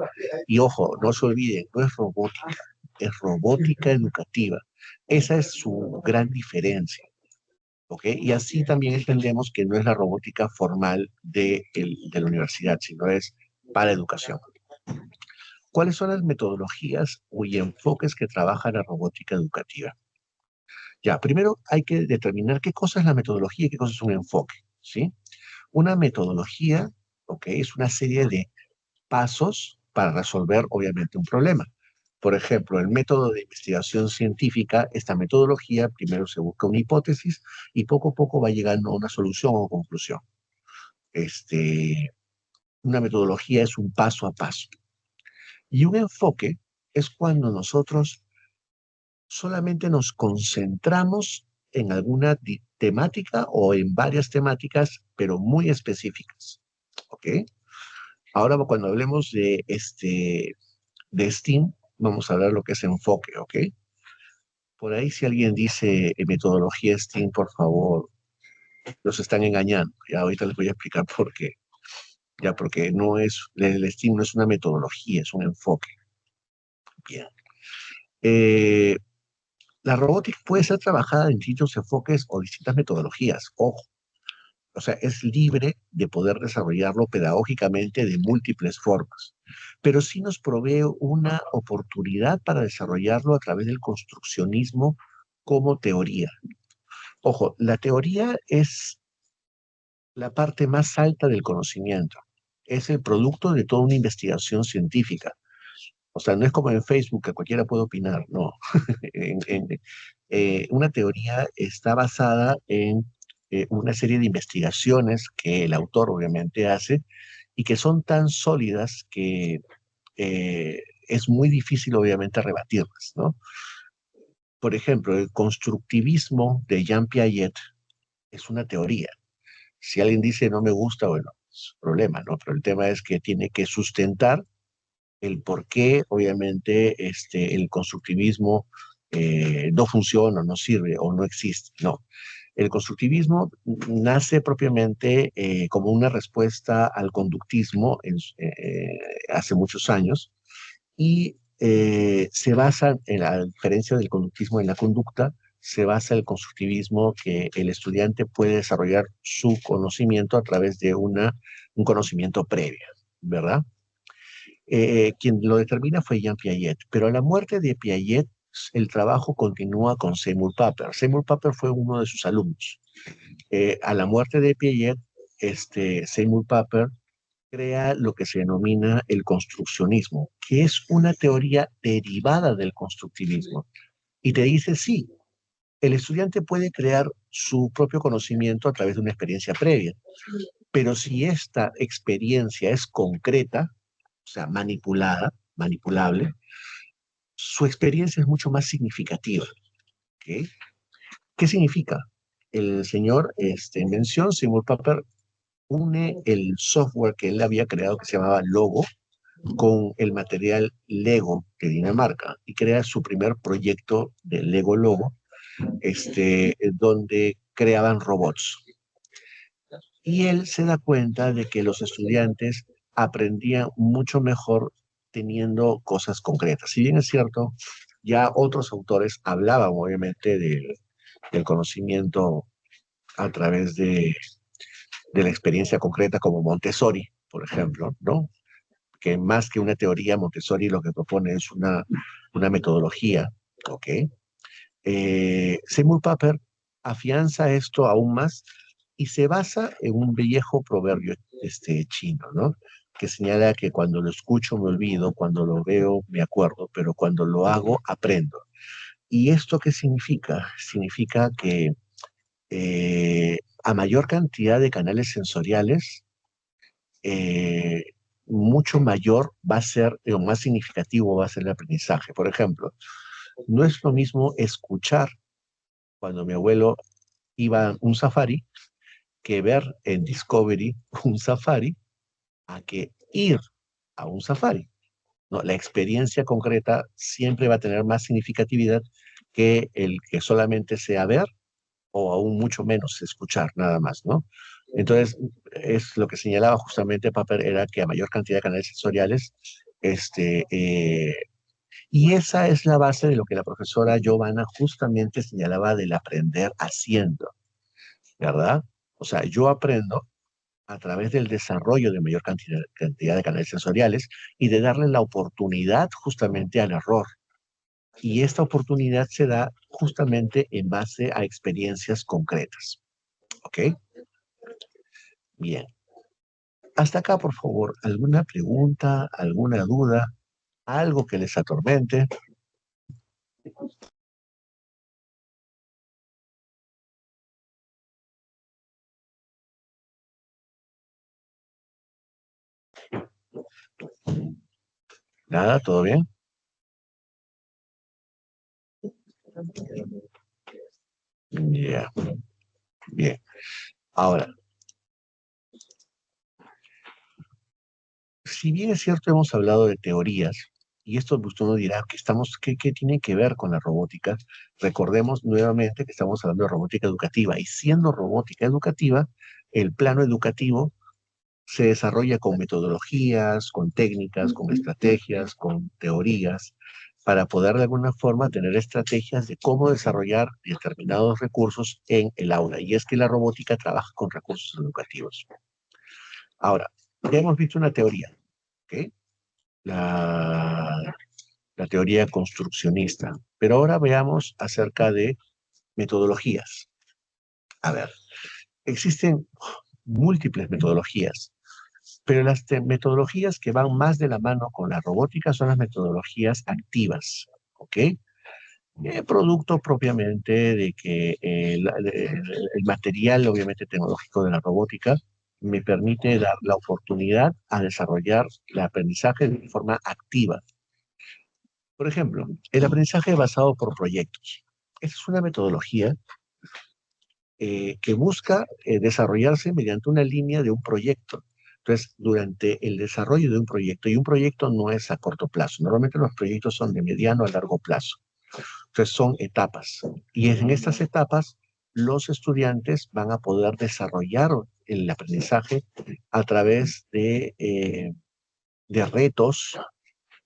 [SPEAKER 1] y ojo, no se olviden, no es robótica, es robótica educativa. Esa es su gran diferencia. ¿Ok? Y así también entendemos que no es la robótica formal de la universidad, sino es para educación. ¿Cuáles son las metodologías y enfoques que trabaja la robótica educativa? Ya, primero hay que determinar qué cosa es la metodología y qué cosa es un enfoque, ¿sí? Una metodología, ¿ok? Es una serie de pasos para resolver, obviamente, un problema. Por ejemplo, el método de investigación científica, esta metodología, primero se busca una hipótesis y poco a poco va llegando a una solución o conclusión. Este, una metodología es un paso a paso. Y un enfoque es cuando nosotros solamente nos concentramos en alguna temática o en varias temáticas, pero muy específicas. ¿Ok? Ahora, cuando hablemos de de STEAM, vamos a hablar lo que es enfoque, ¿ok? Por ahí si alguien dice metodología STEAM, por favor, los están engañando. Ya ahorita les voy a explicar por qué. Ya porque no es, el STEAM no es una metodología, es un enfoque. Bien. Eh, la robótica puede ser trabajada en distintos enfoques o distintas metodologías. Ojo, o sea, es libre de poder desarrollarlo pedagógicamente de múltiples formas, pero sí nos provee una oportunidad para desarrollarlo a través del construccionismo como teoría. Ojo, la teoría es la parte más alta del conocimiento. Es el producto de toda una investigación científica. O sea, no es como en Facebook que cualquiera puede opinar, no. Una teoría está basada en una serie de investigaciones que el autor obviamente hace y que son tan sólidas que es muy difícil obviamente rebatirlas, ¿no? Por ejemplo, el constructivismo de Jean Piaget es una teoría. Si alguien dice no me gusta, bueno, es un problema, ¿no? Pero el tema es que tiene que sustentar el por qué, obviamente, el constructivismo no funciona, no sirve o no existe. No. El constructivismo nace propiamente como una respuesta al conductismo hace muchos años y se basa, en la diferencia del conductismo en la conducta, se basa el constructivismo que el estudiante puede desarrollar su conocimiento a través de un conocimiento previo, ¿verdad? Quien lo determina fue Jean Piaget, pero a la muerte de Piaget, el trabajo continúa con Seymour Papert. Seymour Papert fue uno de sus alumnos. A la muerte de Piaget, Seymour Papert crea lo que se denomina el construccionismo, que es una teoría derivada del constructivismo. Y te dice, sí, el estudiante puede crear su propio conocimiento a través de una experiencia previa, pero si esta experiencia es concreta, o sea, manipulable, su experiencia es mucho más significativa. ¿Ok? ¿Qué significa? El señor en mención, Seymour Papert, une el software que él había creado que se llamaba Logo con el material Lego de Dinamarca y crea su primer proyecto de Lego Logo, donde creaban robots. Y él se da cuenta de que los estudiantes aprendían mucho mejor teniendo cosas concretas. Si bien es cierto, ya otros autores hablaban obviamente del conocimiento a través de la experiencia concreta, como Montessori, por ejemplo, ¿no? Que más que una teoría, Montessori lo que propone es una metodología, ¿ok? Seymour Papert afianza esto aún más y se basa en un viejo proverbio chino, ¿no? Que señala que cuando lo escucho me olvido, cuando lo veo me acuerdo, pero cuando lo hago aprendo. ¿Y esto qué significa? Significa que a mayor cantidad de canales sensoriales, eh, mucho mayor va a ser, o más significativo va a ser el aprendizaje. Por ejemplo, no es lo mismo escuchar cuando mi abuelo iba a un safari que ver en Discovery un safari a que ir a un safari. ¿No? La experiencia concreta siempre va a tener más significatividad que el que solamente sea ver o aún mucho menos escuchar nada más, ¿no? Entonces, es lo que señalaba justamente Paper, era que a mayor cantidad de canales sensoriales, y esa es la base de lo que la profesora Giovanna justamente señalaba del aprender haciendo, ¿verdad? O sea, yo aprendo a través del desarrollo de mayor cantidad de canales sensoriales y de darle la oportunidad justamente al error. Y esta oportunidad se da justamente en base a experiencias concretas. ¿Ok? Bien. Hasta acá, por favor, ¿alguna pregunta, alguna duda, algo que les atormente? ¿Nada? ¿Todo bien? Ya, bien. Ahora, si bien es cierto, hemos hablado de teorías, Y esto pues, uno dirá, ¿qué tiene que ver con la robótica? Recordemos nuevamente que estamos hablando de robótica educativa, y siendo robótica educativa, el plano educativo se desarrolla con metodologías, con técnicas, con estrategias, con teorías, para poder de alguna forma tener estrategias de cómo desarrollar determinados recursos en el aula. Y es que la robótica trabaja con recursos educativos. Ahora, ya hemos visto una teoría, ¿ok? La, la teoría construccionista, pero ahora veamos acerca de metodologías. A ver, existen múltiples metodologías. Pero las metodologías que van más de la mano con la robótica son las metodologías activas, ¿ok? Producto propiamente de que el material, obviamente, tecnológico de la robótica me permite dar la oportunidad a desarrollar el aprendizaje de forma activa. Por ejemplo, el aprendizaje basado por proyectos. Esa es una metodología que busca desarrollarse mediante una línea de un proyecto. Entonces, durante el desarrollo de un proyecto, y un proyecto no es a corto plazo, normalmente los proyectos son de mediano a largo plazo. Entonces, son etapas. Y en estas etapas, los estudiantes van a poder desarrollar el aprendizaje a través de retos,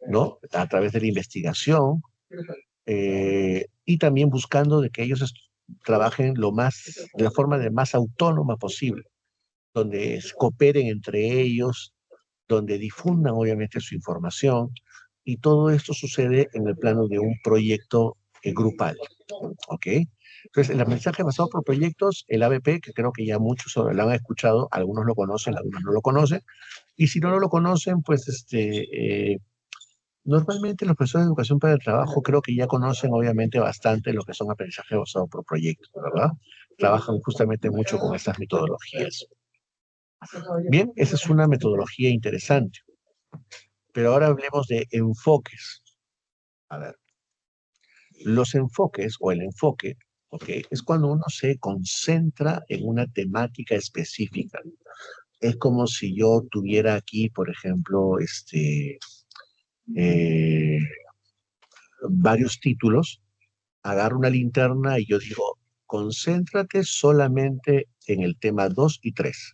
[SPEAKER 1] ¿no? A través de la investigación, y también buscando de que ellos trabajen de la forma de más autónoma posible, donde cooperen entre ellos, donde difundan obviamente su información, y todo esto sucede en el plano de un proyecto grupal, ¿ok? Entonces, el aprendizaje basado por proyectos, el ABP, que creo que ya muchos lo han escuchado, algunos lo conocen, algunos no lo conocen, y si no lo conocen, pues normalmente los profesores de educación para el trabajo creo que ya conocen obviamente bastante lo que son aprendizaje basado por proyectos, ¿verdad? Trabajan justamente mucho con estas metodologías. Bien, esa es una metodología interesante, pero ahora hablemos de enfoques. A ver, los enfoques o el enfoque, ¿ok? Es cuando uno se concentra en una temática específica. Es como si yo tuviera aquí, por ejemplo, eh, varios títulos, agarro una linterna y yo digo, concéntrate solamente en el tema 2 y 3,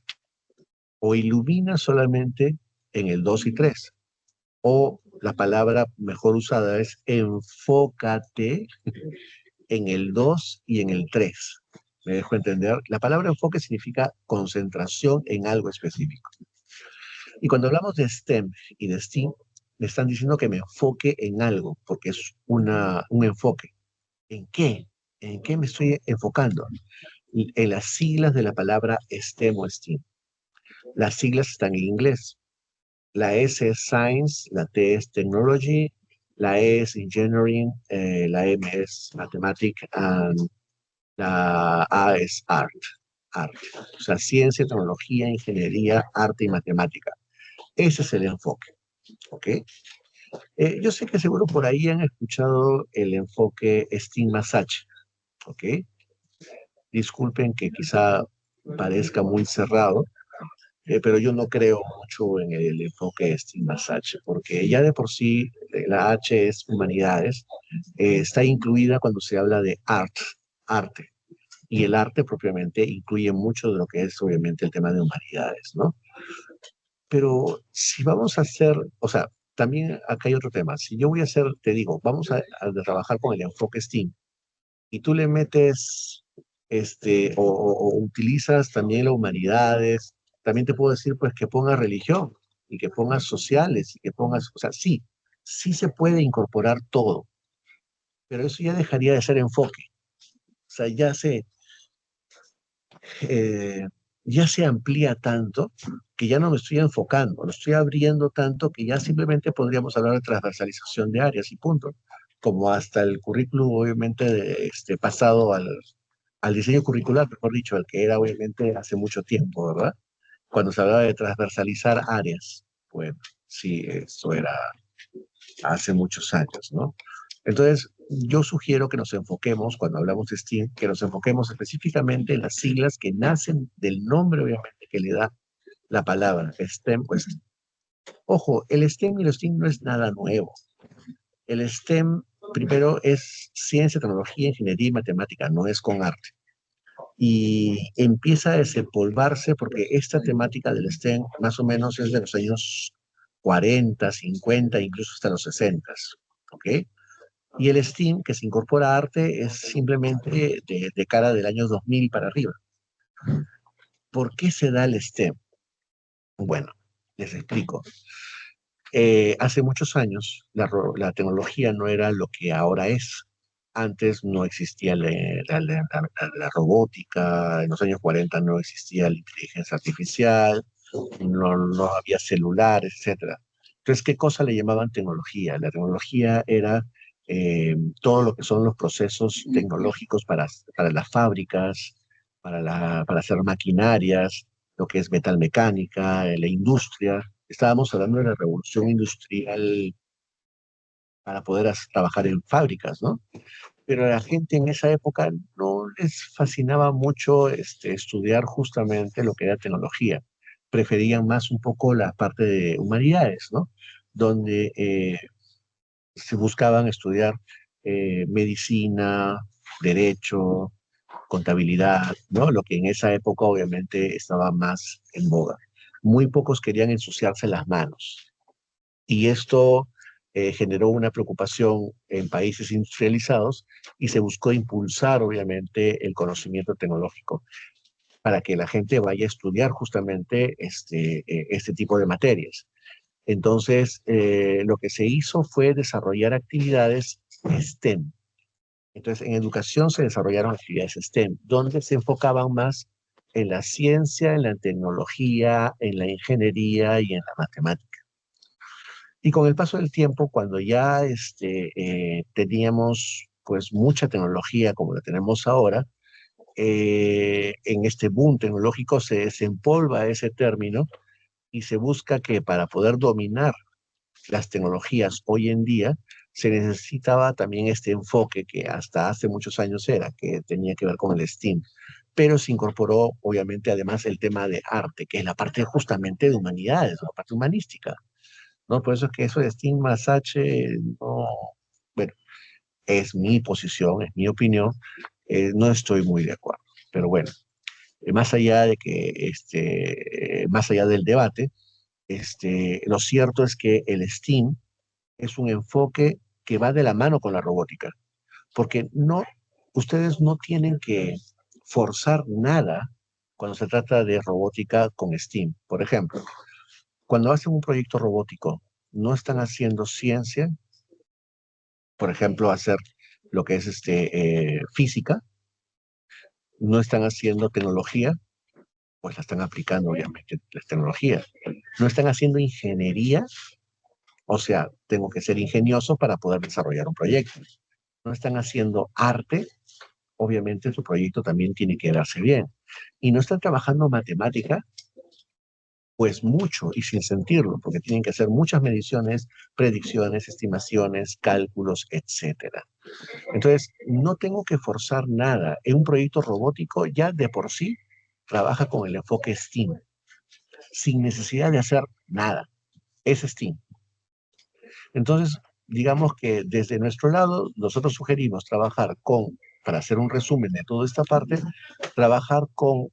[SPEAKER 1] o ilumina solamente en el 2 y 3, o la palabra mejor usada es enfócate en el 2 y en el 3. ¿Me dejo entender? La palabra enfoque significa concentración en algo específico. Y cuando hablamos de STEM y de STEAM, me están diciendo que me enfoque en algo, porque es un enfoque. ¿En qué? ¿En qué me estoy enfocando? En las siglas de la palabra STEM o STEAM. Las siglas están en inglés. La S es Science, la T es Technology, la E es Engineering, la M es Mathematics, and la A es Art. Art. O sea, ciencia, tecnología, ingeniería, arte y matemática. Ese es el enfoque. ¿Ok? Yo sé que seguro por ahí han escuchado el enfoque STEAM más H. ¿Ok? Disculpen que quizá parezca muy cerrado, pero yo no creo mucho en el enfoque de STEAM más H, porque ya de por sí la H es humanidades, está incluida cuando se habla de arte, y el arte propiamente incluye mucho de lo que es obviamente el tema de humanidades, ¿no? Pero si vamos a hacer, o sea, también acá hay otro tema, si yo voy a hacer, te digo, vamos a trabajar con el enfoque STEAM, y tú le metes, o utilizas también las humanidades, también te puedo decir, pues, que pongas religión, y que pongas sociales, y que pongas, o sea, sí, sí se puede incorporar todo, pero eso ya dejaría de ser enfoque, o sea, eh, ya se amplía tanto que ya no me estoy enfocando, lo estoy abriendo tanto que ya simplemente podríamos hablar de transversalización de áreas y punto, como hasta el currículum obviamente pasado al diseño curricular, mejor dicho, al que era obviamente hace mucho tiempo, ¿verdad? Cuando se hablaba de transversalizar áreas, bueno, sí, eso era hace muchos años, ¿no? Entonces, yo sugiero que nos enfoquemos, cuando hablamos de STEAM, que nos enfoquemos específicamente en las siglas que nacen del nombre, obviamente, que le da la palabra STEM, pues, ojo, el STEM y el STEAM no es nada nuevo. El STEM, primero, es ciencia, tecnología, ingeniería y matemática, no es con arte. Y empieza a desempolvarse porque esta temática del STEM más o menos es de los años 40, 50, incluso hasta los 60, ¿ok? Y el STEAM, que se incorpora a arte, es simplemente de cara del año 2000 para arriba. ¿Por qué se da el STEM? Bueno, les explico. Hace muchos años la tecnología no era lo que ahora es. Antes no existía la robótica, en los años 40 no existía la inteligencia artificial, no había celulares, etcétera. Entonces, ¿qué cosa le llamaban tecnología? La tecnología era todo lo que son los procesos tecnológicos para las fábricas, para hacer maquinarias, lo que es metalmecánica, la industria. Estábamos hablando de la revolución industrial para poder trabajar en fábricas, ¿no? Pero a la gente en esa época no les fascinaba mucho estudiar justamente lo que era tecnología. Preferían más un poco la parte de humanidades, ¿no? Donde se buscaban estudiar medicina, derecho, contabilidad, ¿no? Lo que en esa época obviamente estaba más en boga. Muy pocos querían ensuciarse las manos. Y esto generó una preocupación en países industrializados y se buscó impulsar, obviamente, el conocimiento tecnológico para que la gente vaya a estudiar justamente este tipo de materias. Entonces, lo que se hizo fue desarrollar actividades STEM. Entonces, en educación se desarrollaron actividades STEM, donde se enfocaban más en la ciencia, en la tecnología, en la ingeniería y en la matemática. Y con el paso del tiempo, cuando ya teníamos pues mucha tecnología como la tenemos ahora, en este boom tecnológico se desempolva ese término y se busca que para poder dominar las tecnologías hoy en día se necesitaba también este enfoque que hasta hace muchos años era, que tenía que ver con el STEAM. Pero se incorporó, obviamente, además el tema de arte, que es la parte justamente de humanidades, la parte humanística. ¿No? Por eso es que eso de estigma Sache, no, bueno, es mi posición, es mi opinión, no estoy muy de acuerdo. Pero bueno, más allá de que, más allá del debate, lo cierto es que el STEAM es un enfoque que va de la mano con la robótica, porque no, ustedes no tienen que forzar nada cuando se trata de robótica con STEAM. Por ejemplo, cuando hacen un proyecto robótico, no están haciendo ciencia, por ejemplo, hacer lo que es física, no están haciendo tecnología, pues la están aplicando obviamente las tecnologías. No están haciendo ingeniería, o sea, tengo que ser ingenioso para poder desarrollar un proyecto. No están haciendo arte, obviamente su proyecto también tiene que darse bien. Y no están trabajando matemática, pues mucho y sin sentirlo, porque tienen que hacer muchas mediciones, predicciones, estimaciones, cálculos, etcétera. Entonces, no tengo que forzar nada. En un proyecto robótico ya de por sí trabaja con el enfoque STEAM, sin necesidad de hacer nada. Es STEAM. Entonces, digamos que desde nuestro lado, nosotros sugerimos trabajar con, para hacer un resumen de toda esta parte, trabajar con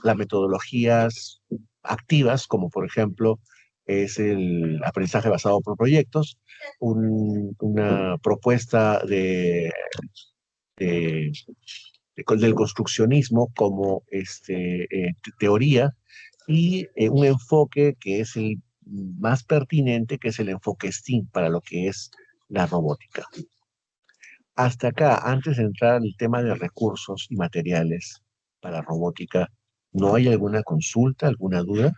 [SPEAKER 1] las metodologías activas, como por ejemplo es el aprendizaje basado por proyectos, una propuesta de, del construccionismo como teoría y un enfoque que es el más pertinente, que es el enfoque STEAM para lo que es la robótica. Hasta acá, antes de entrar al tema de recursos y materiales para robótica, ¿no hay alguna consulta, alguna duda?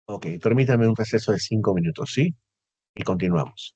[SPEAKER 1] Ok, permítame un receso de 5 minutos, ¿sí? Y continuamos.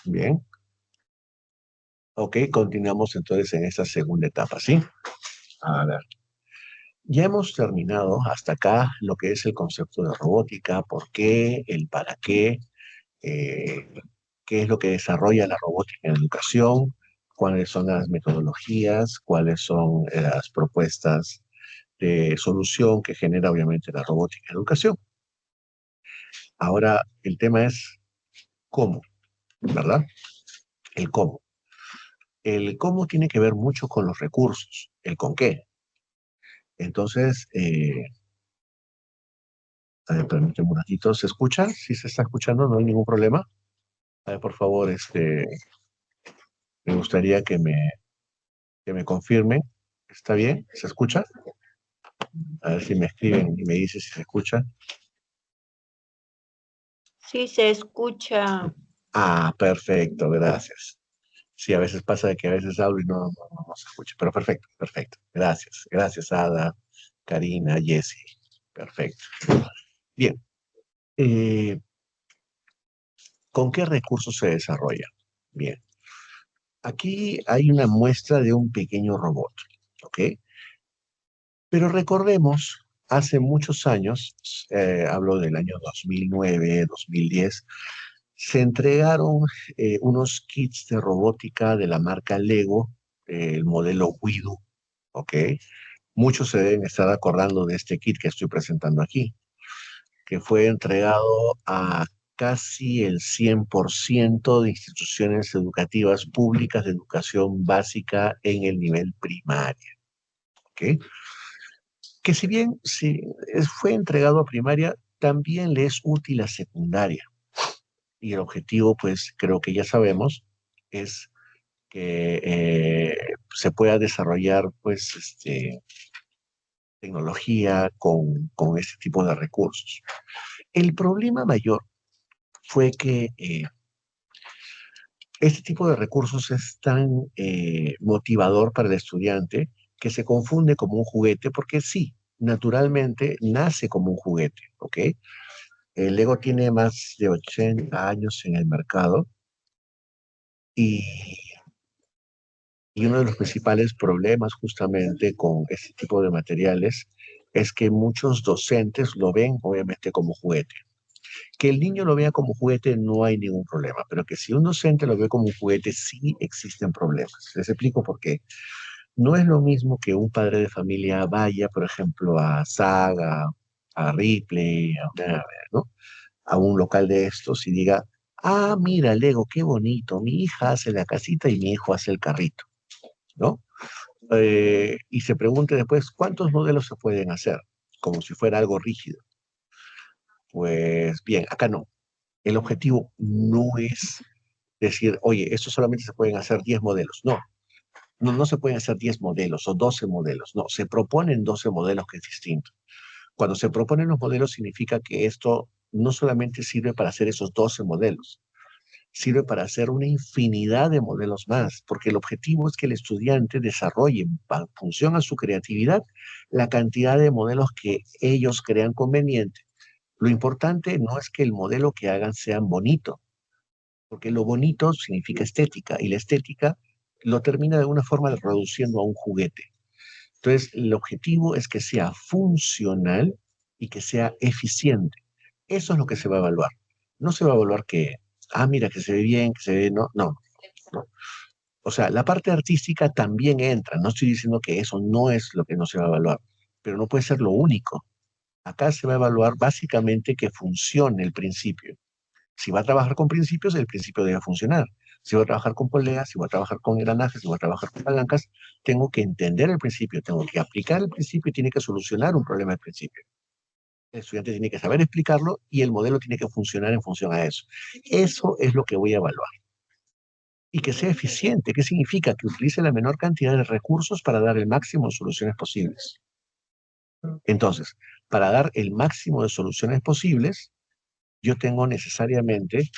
[SPEAKER 1] Bien. Ok, continuamos entonces en esta segunda etapa, ¿sí? A ver. Ya hemos terminado hasta acá lo que es el concepto de robótica, por qué, el para qué, eh, qué es lo que desarrolla la robótica en educación, cuáles son las metodologías, cuáles son las propuestas de solución que genera obviamente la robótica en educación. Ahora, el tema es cómo, ¿verdad? El cómo. El cómo tiene que ver mucho con los recursos, el con qué. Entonces, a ver, permíteme un ratito, ¿se escucha? ¿Sí se está escuchando? ¿No hay ningún problema? A ver, por favor, me gustaría que me confirme. ¿Está bien? ¿Se escucha? A ver si me escriben y me dicen si se escucha.
[SPEAKER 2] Sí, se escucha.
[SPEAKER 1] Ah, perfecto, gracias. Sí, a veces pasa de que a veces hablo y no se escucha, pero perfecto, perfecto. Gracias, gracias, Ada, Karina, Jessie. Perfecto. Bien, eh, ¿con qué recursos se desarrolla? Bien, aquí hay una muestra de un pequeño robot, ¿ok? Pero recordemos, hace muchos años, hablo del año 2009, 2010, se entregaron unos kits de robótica de la marca Lego, el modelo Widu, ¿ok? Muchos se deben estar acordando de este kit que estoy presentando aquí, que fue entregado a casi el 100% de instituciones educativas públicas de educación básica en el nivel primario, ¿ok? Que si bien fue entregado a primaria, también le es útil a secundaria. Y el objetivo, pues creo que ya sabemos, es que se pueda desarrollar, pues, tecnología con este tipo de recursos. El problema mayor fue que este tipo de recursos es tan motivador para el estudiante que se confunde como un juguete, porque sí, naturalmente nace como un juguete, ¿ok? El Lego tiene más de 80 años en el mercado y, y uno de los principales problemas justamente con este tipo de materiales es que muchos docentes lo ven obviamente como juguete. Que el niño lo vea como juguete no hay ningún problema, pero que si un docente lo ve como un juguete sí existen problemas. Les explico por qué. No es lo mismo que un padre de familia vaya, por ejemplo, a Saga, a Ripley, ¿no? A un local de estos y diga, ah, mira, Lego, qué bonito, mi hija hace la casita y mi hijo hace el carrito, ¿no? Y se pregunte después, ¿cuántos modelos se pueden hacer? Como si fuera algo rígido. Pues bien, acá no. El objetivo no es decir, oye, esto solamente se pueden hacer 10 modelos. No, no se pueden hacer 10 modelos o 12 modelos. No, se proponen 12 modelos que es distinto. Cuando se proponen los modelos significa que esto no solamente sirve para hacer esos 12 modelos, sirve para hacer una infinidad de modelos más, porque el objetivo es que el estudiante desarrolle, en función a su creatividad, la cantidad de modelos que ellos crean conveniente. Lo importante no es que el modelo que hagan sea bonito, porque lo bonito significa estética y la estética lo termina de alguna forma reduciendo a un juguete. Entonces, el objetivo es que sea funcional y que sea eficiente. Eso es lo que se va a evaluar. No se va a evaluar que, ah, mira, que se ve bien, que se ve, no, no, no. O sea, la parte artística también entra. No estoy diciendo que eso no es lo que no se va a evaluar, pero no puede ser lo único. Acá se va a evaluar básicamente que funcione el principio. Si va a trabajar con principios, el principio debe funcionar. Si voy a trabajar con poleas, si voy a trabajar con engranajes, si voy a trabajar con palancas, tengo que entender el principio, tengo que aplicar el principio y tiene que solucionar un problema del principio. El estudiante tiene que saber explicarlo y el modelo tiene que funcionar en función a eso. Eso es lo que voy a evaluar. Y que sea eficiente. ¿Qué significa? Que utilice la menor cantidad de recursos para dar el máximo de soluciones posibles. Entonces, para dar el máximo de soluciones posibles, yo tengo necesariamente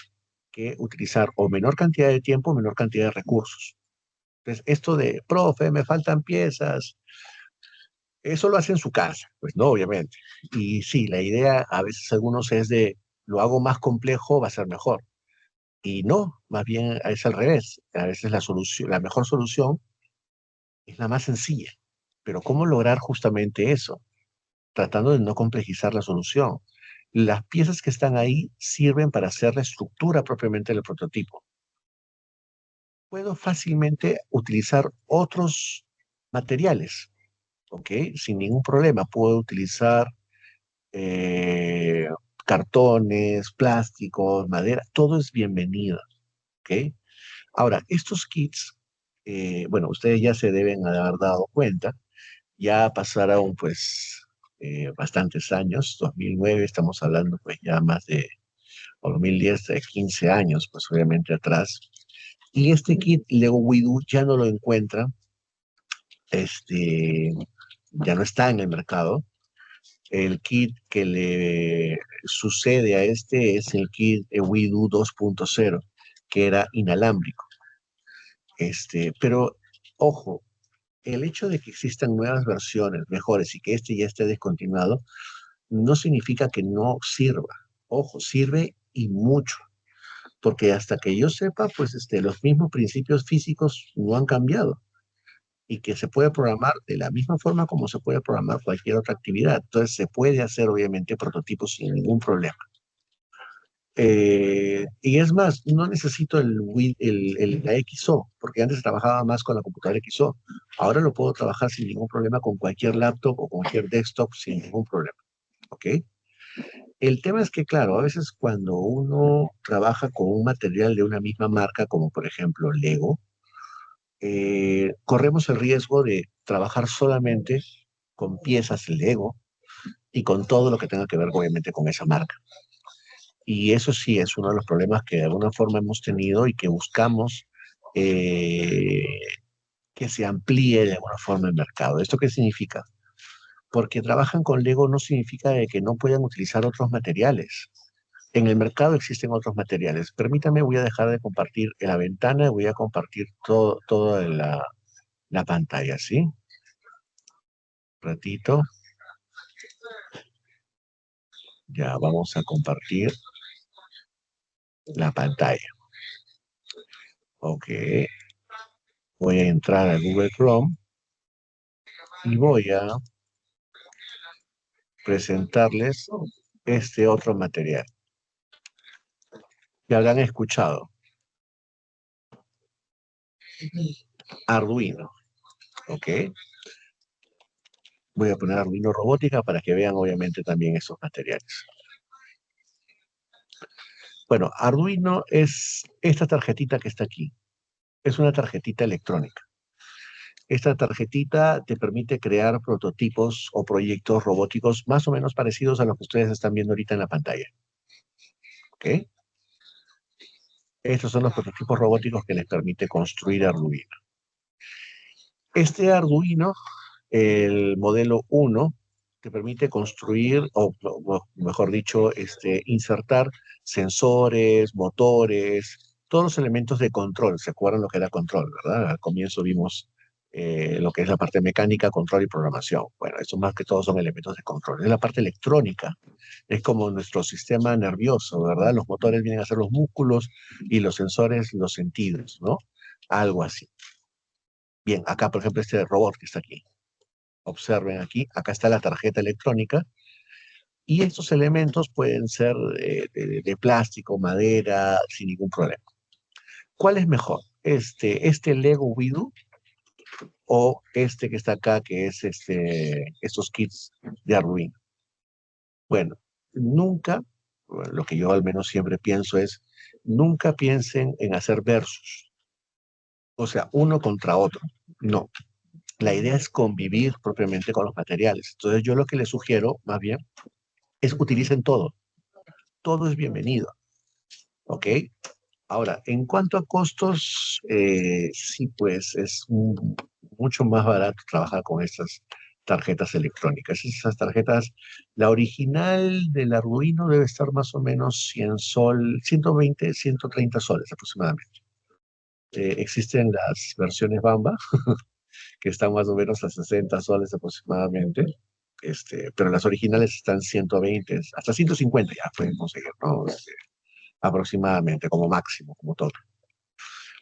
[SPEAKER 1] que utilizar o menor cantidad de tiempo o menor cantidad de recursos. Entonces, esto de, profe, me faltan piezas, eso lo hace en su casa, pues no, obviamente. Y sí, la idea a veces algunos es de, lo hago más complejo, va a ser mejor. Y no, más bien es al revés. A veces la solución, la mejor solución es la más sencilla. Pero ¿cómo lograr justamente eso? Tratando de no complejizar la solución. Las piezas que están ahí sirven para hacer la estructura propiamente del prototipo. Puedo fácilmente utilizar otros materiales, ¿ok? Sin ningún problema. Puedo utilizar eh, cartones, plásticos, madera, todo es bienvenido, ¿ok? Ahora, estos kits, bueno, ustedes ya se deben haber dado cuenta, ya pasaron pues bastantes años, 2009, estamos hablando pues ya más de, o 2010, de 15 años, pues obviamente atrás. Y este kit Lego Widow ya no lo encuentra, este, ya no está en el mercado. El kit que le sucede a este es el kit Widow 2.0, que era inalámbrico. Pero, ojo, el hecho de que existan nuevas versiones mejores y que este ya esté descontinuado, no significa que no sirva. Ojo, sirve y mucho, porque hasta que yo sepa, pues los mismos principios físicos no han cambiado y que se puede programar de la misma forma como se puede programar cualquier otra actividad. Entonces se puede hacer obviamente prototipos sin ningún problema. Y es más, no necesito la XO, porque antes trabajaba más con la computadora XO. Ahora lo puedo trabajar sin ningún problema con cualquier laptop o cualquier desktop sin ningún problema. ¿Ok? El tema es que, claro, a veces cuando uno trabaja con un material de una misma marca, como por ejemplo Lego, corremos el riesgo de trabajar solamente con piezas Lego y con todo lo que tenga que ver, obviamente, con esa marca. Y eso sí es uno de los problemas que de alguna forma hemos tenido y que buscamos eh, que se amplíe de alguna forma el mercado. ¿Esto qué significa? Porque trabajan con Lego no significa de que no puedan utilizar otros materiales. En el mercado existen otros materiales. Permítame, voy a dejar de compartir en la ventana y voy a compartir toda la pantalla, ¿sí? Un ratito, ya vamos a compartir la pantalla. Ok, voy a entrar a Google Chrome y voy a presentarles este otro material que habrán escuchado. Arduino, ¿ok? Voy a poner Arduino Robótica para que vean obviamente también esos materiales. Bueno, Arduino es esta tarjetita que está aquí. Es una tarjetita electrónica. Esta tarjetita te permite crear prototipos o proyectos robóticos más o menos parecidos a los que ustedes están viendo ahorita en la pantalla. ¿Ok? Estos son los prototipos robóticos que les permite construir Arduino. Este Arduino, el modelo 1, te permite construir, o mejor dicho, insertar sensores, motores, todos los elementos de control. ¿Se acuerdan lo que era control, verdad? Al comienzo vimos lo que es la parte mecánica, control y programación. Bueno, eso más que todo son elementos de control. Es la parte electrónica, es como nuestro sistema nervioso, ¿verdad? Los motores vienen a ser los músculos y los sensores los sentidos, ¿no? Algo así. Bien, acá, por ejemplo, este robot que está aquí. Observen aquí, acá está la tarjeta electrónica y estos elementos pueden ser de plástico, madera, sin ningún problema. ¿Cuál es mejor? ¿Este Lego Widow o este que está acá, que es estos kits de Arduino? Bueno, nunca, bueno, lo que yo al menos siempre pienso es, nunca piensen en hacer versus, o sea, uno contra otro. No, la idea es convivir propiamente con los materiales. Entonces yo lo que les sugiero, más bien, es que utilicen todo. Todo es bienvenido, ¿ok? Ahora, en cuanto a costos, sí, pues es mucho más barato trabajar con estas tarjetas electrónicas. Esas tarjetas, la original del Arduino debe estar más o menos 120, 130 soles aproximadamente. Existen las versiones Bamba, que están más o menos a 60 soles aproximadamente. Pero las originales están 120, hasta 150 ya pueden conseguir, ¿no? aproximadamente, como máximo, como todo.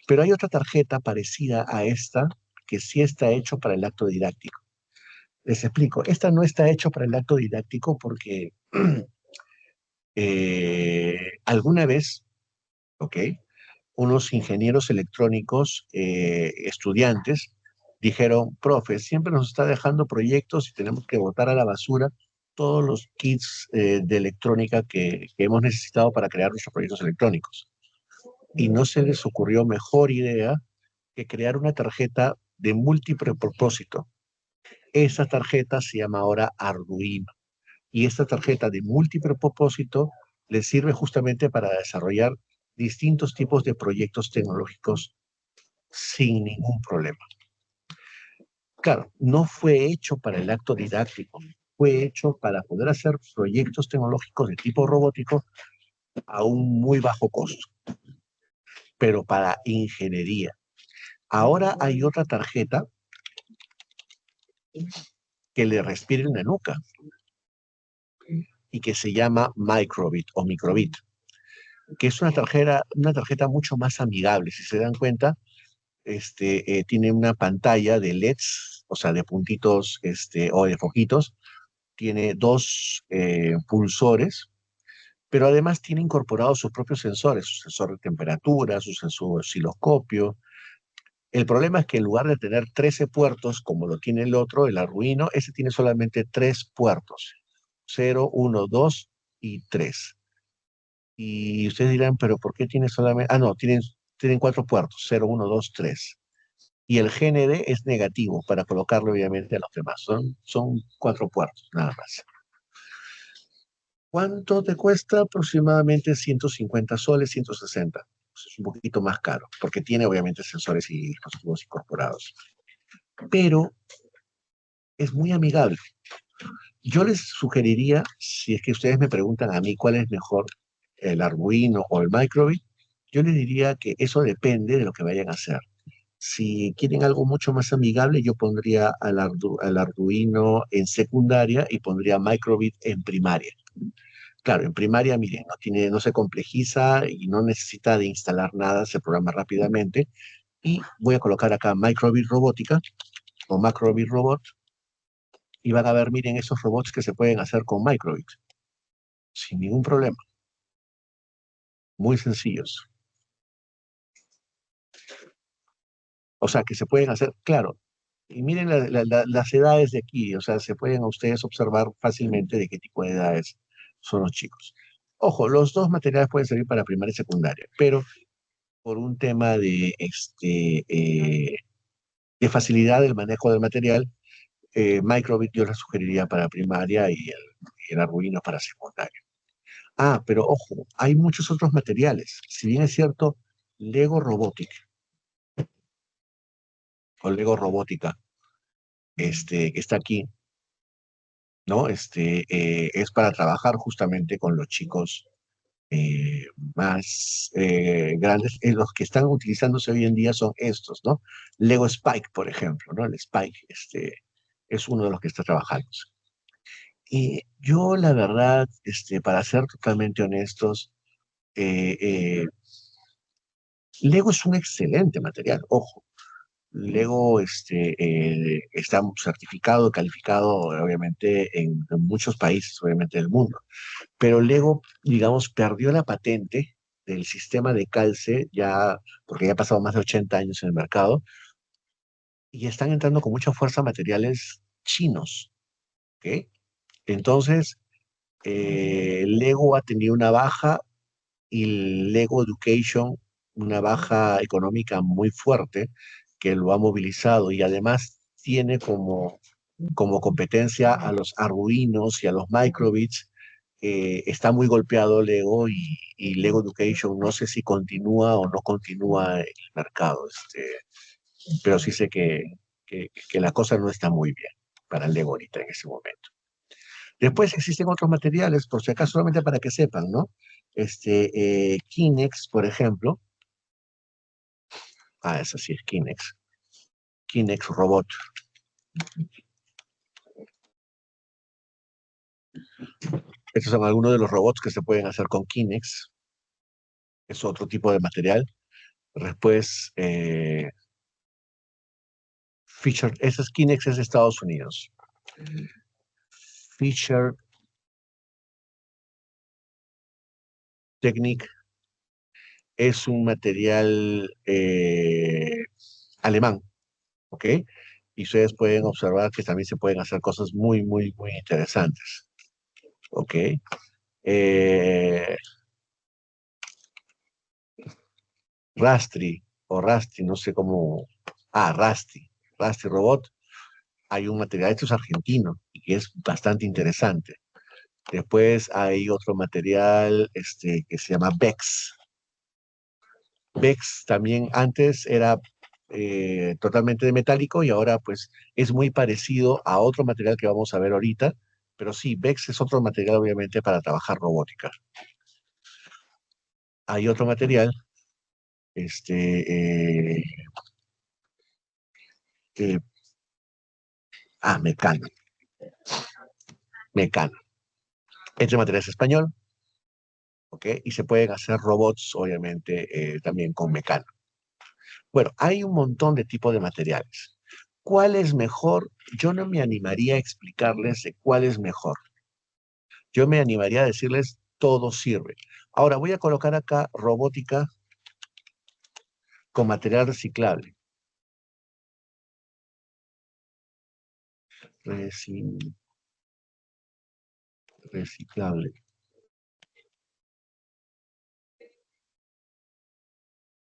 [SPEAKER 1] Pero hay otra tarjeta parecida a esta que sí está hecho para el acto didáctico. Les explico, esta no está hecho para el acto didáctico porque alguna vez, ¿ok? Unos ingenieros electrónicos, estudiantes, dijeron, profe, siempre nos está dejando proyectos y tenemos que botar a la basura todos los kits de electrónica que hemos necesitado para crear nuestros proyectos electrónicos. Y no se les ocurrió mejor idea que crear una tarjeta de múltiple propósito. Esa tarjeta se llama ahora Arduino. Y esta tarjeta de múltiple propósito les sirve justamente para desarrollar distintos tipos de proyectos tecnológicos sin ningún problema. Claro, no fue hecho para el acto didáctico, fue hecho para poder hacer proyectos tecnológicos de tipo robótico a un muy bajo costo, pero para ingeniería. Ahora hay otra tarjeta que le respira en la nuca y que se llama Microbit o Microbit, que es una tarjeta mucho más amigable. Si se dan cuenta, tiene una pantalla de LEDs, o sea, de puntitos o de foquitos, tiene dos pulsores, pero además tiene incorporados sus propios sensores, su sensor de temperatura, su sensor osciloscopio. El problema es que en lugar de tener 13 puertos, como lo tiene el otro, el Arduino, ese tiene solamente 3 puertos, 0, 1, 2 y 3. Y ustedes dirán, pero ¿por qué tiene solamente? Ah, no, tienen 4 puertos, 0, 1, 2, 3. Y el GND es negativo para colocarlo obviamente a los demás. Son 4 puertos, nada más. ¿Cuánto te cuesta? Aproximadamente 150 soles, 160. Pues es un poquito más caro, porque tiene obviamente sensores y dispositivos incorporados. Pero es muy amigable. Yo les sugeriría, si es que ustedes me preguntan a mí cuál es mejor, el Arduino o el Microbit, yo les diría que eso depende de lo que vayan a hacer. Si quieren algo mucho más amigable, yo pondría al Arduino en secundaria y pondría Microbit en primaria. Claro, en primaria, miren, no se complejiza y no necesita de instalar nada, se programa rápidamente. Y voy a colocar acá Microbit Robótica o Macrobit Robot y van a ver, miren, esos robots que se pueden hacer con Microbit, sin ningún problema, muy sencillos. O sea, que se pueden hacer, claro. Y miren las edades de aquí, o sea, se pueden a ustedes observar fácilmente de qué tipo de edades son los chicos. Ojo, los dos materiales pueden servir para primaria y secundaria, pero por un tema de facilidad del manejo del material, Microbit yo la sugeriría para primaria y el Arduino para secundaria. Ah, pero ojo, hay muchos otros materiales. Si bien es cierto, Lego Robotic o Lego Robótica, que está aquí, ¿no? Es para trabajar justamente con los chicos más grandes. Los que están utilizándose hoy en día son estos, ¿no? Lego Spike, por ejemplo, ¿no? El Spike, es uno de los que está trabajando. Y yo, la verdad, para ser totalmente honestos, eh, eh, Lego es un excelente material, ojo. Lego está certificado, calificado, obviamente, en muchos países, obviamente, del mundo. Pero Lego, digamos, perdió la patente del sistema de calce ya, porque ya ha pasado más de 80 años en el mercado, y están entrando con mucha fuerza materiales chinos, ¿ok? Entonces, Lego ha tenido una baja y Lego Education una baja económica muy fuerte que lo ha movilizado y además tiene como competencia a los Arduinos y a los Microbits. Está muy golpeado Lego y Lego Education no sé si continúa o no continúa en el mercado, pero sí sé que la cosa no está muy bien para Lego ahorita en ese momento. Después existen otros materiales, por si acaso, solamente para que sepan, ¿no? Kinex, por ejemplo. Ah, esa sí es Kinex. Kinex Robot. Estos son algunos de los robots que se pueden hacer con Kinex. es otro tipo de material. Después, Fisher, ese es Kinex, es de Estados Unidos. Fisher Technic es un material alemán, ¿ok? Y ustedes pueden observar que también se pueden hacer cosas muy, muy, muy interesantes, ¿ok? Eh, Rastri o Rasti, no sé cómo. Ah, Rasti Robot. Hay un material, esto es argentino y es bastante interesante. Después hay otro material que se llama Bex. Bex también antes era totalmente de metálico y ahora pues es muy parecido a otro material que vamos a ver ahorita, pero sí, Bex es otro material obviamente para trabajar robótica. Hay otro material, este, eh, Mecano, Mecano. Este material es español, ¿ok? Y se pueden hacer robots obviamente también con Mecano. Bueno, hay un montón de tipos de materiales. ¿Cuál es mejor? Yo no me animaría a explicarles de cuál es mejor. Yo me animaría a decirles todo sirve. Ahora voy a colocar acá robótica con material reciclable. Reci- Reciclable.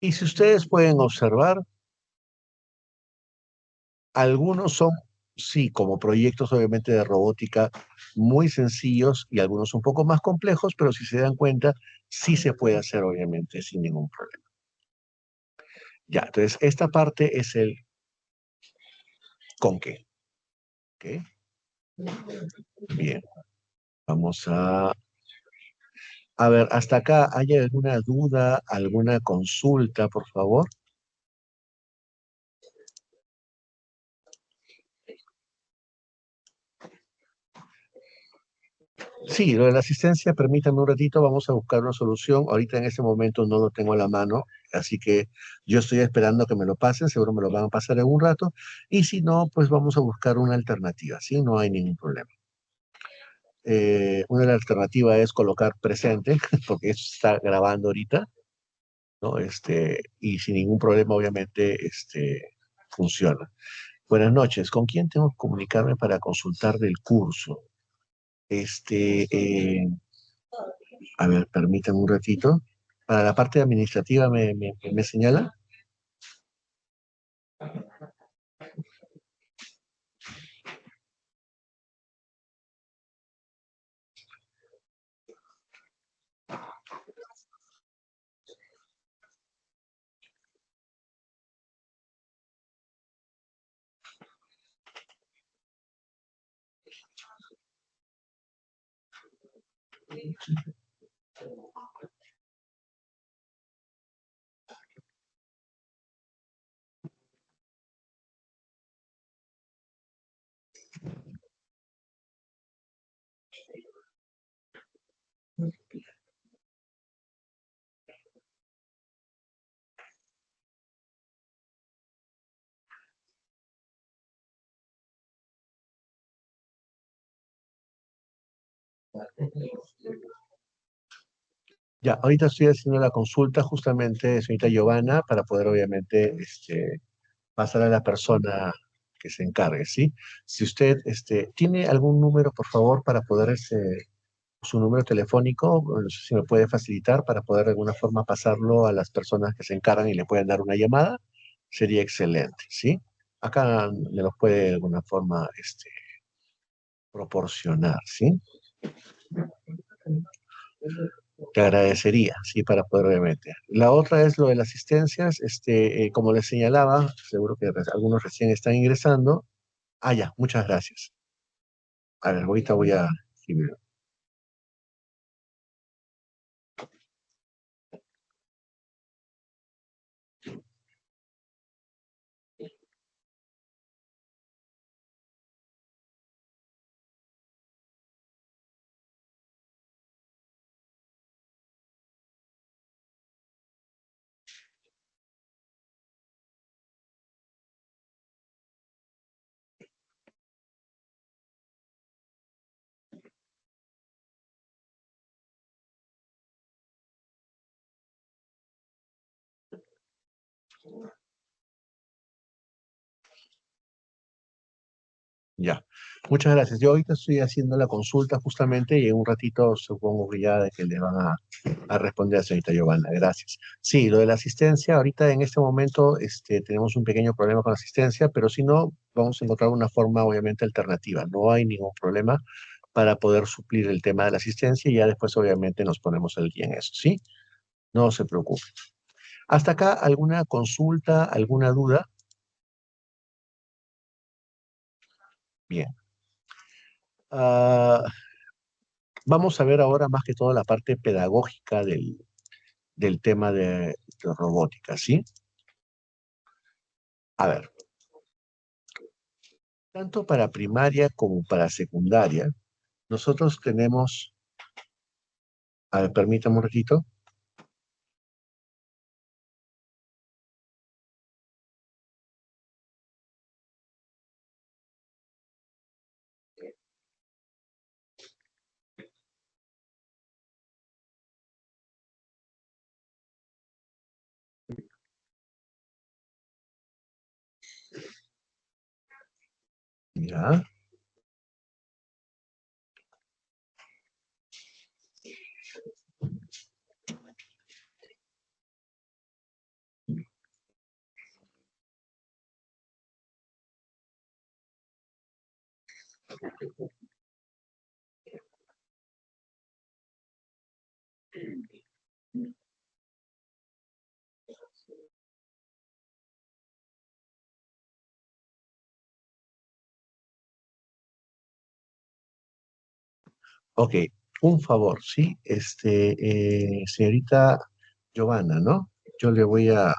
[SPEAKER 1] Y si ustedes pueden observar, algunos son, sí, como proyectos obviamente de robótica muy sencillos y algunos un poco más complejos, pero si se dan cuenta, sí se puede hacer obviamente sin ningún problema. Ya, entonces esta parte es el con qué. ¿Ok? Bien, vamos a ver, hasta acá, ¿hay alguna duda, alguna consulta, por favor? Sí, lo de la asistencia, permítame un ratito, vamos a buscar una solución. Ahorita en este momento no lo tengo a la mano, así que yo estoy esperando que me lo pasen, seguro me lo van a pasar en un rato. Y si no, pues vamos a buscar una alternativa, ¿sí? No hay ningún problema. Una de las alternativas es colocar presente, porque eso está grabando ahorita, ¿no? Y sin ningún problema, obviamente, funciona. Buenas noches, ¿con quién tengo que comunicarme para consultar del curso? Este, eh, a ver, permítame un ratito. Para la parte administrativa me señala. Ya, ahorita estoy haciendo la consulta justamente, señorita Giovanna, para poder obviamente pasar a la persona que se encargue, ¿sí? Si usted tiene algún número, por favor, para poder, su número telefónico, no sé si me puede facilitar para poder de alguna forma pasarlo a las personas que se encargan y le pueden dar una llamada, sería excelente, ¿sí? Acá me los puede de alguna forma proporcionar, ¿sí? Te agradecería, sí, para poder obviamente. La otra es lo de las asistencias, como les señalaba, seguro que algunos recién están ingresando. Ah, ya, muchas gracias. A ver, ahorita voy a escribir. Ya. Muchas gracias. Yo ahorita estoy haciendo la consulta justamente y en un ratito supongo que ya de que le van a responder a señorita Giovanna. Gracias. Sí, lo de la asistencia, ahorita en este momento tenemos un pequeño problema con la asistencia, pero si no, vamos a encontrar una forma obviamente alternativa. No hay ningún problema para poder suplir el tema de la asistencia y ya después obviamente nos ponemos al día en eso, ¿sí? No se preocupe. ¿Hasta acá alguna consulta, alguna duda? Bien. Ah, vamos a ver ahora más que todo la parte pedagógica del tema de robótica, ¿sí? A ver, tanto para primaria como para secundaria, nosotros tenemos, a ver, permítame un ratito. Ya, ok, un favor, ¿sí? Señorita Giovanna, ¿no? Yo le voy a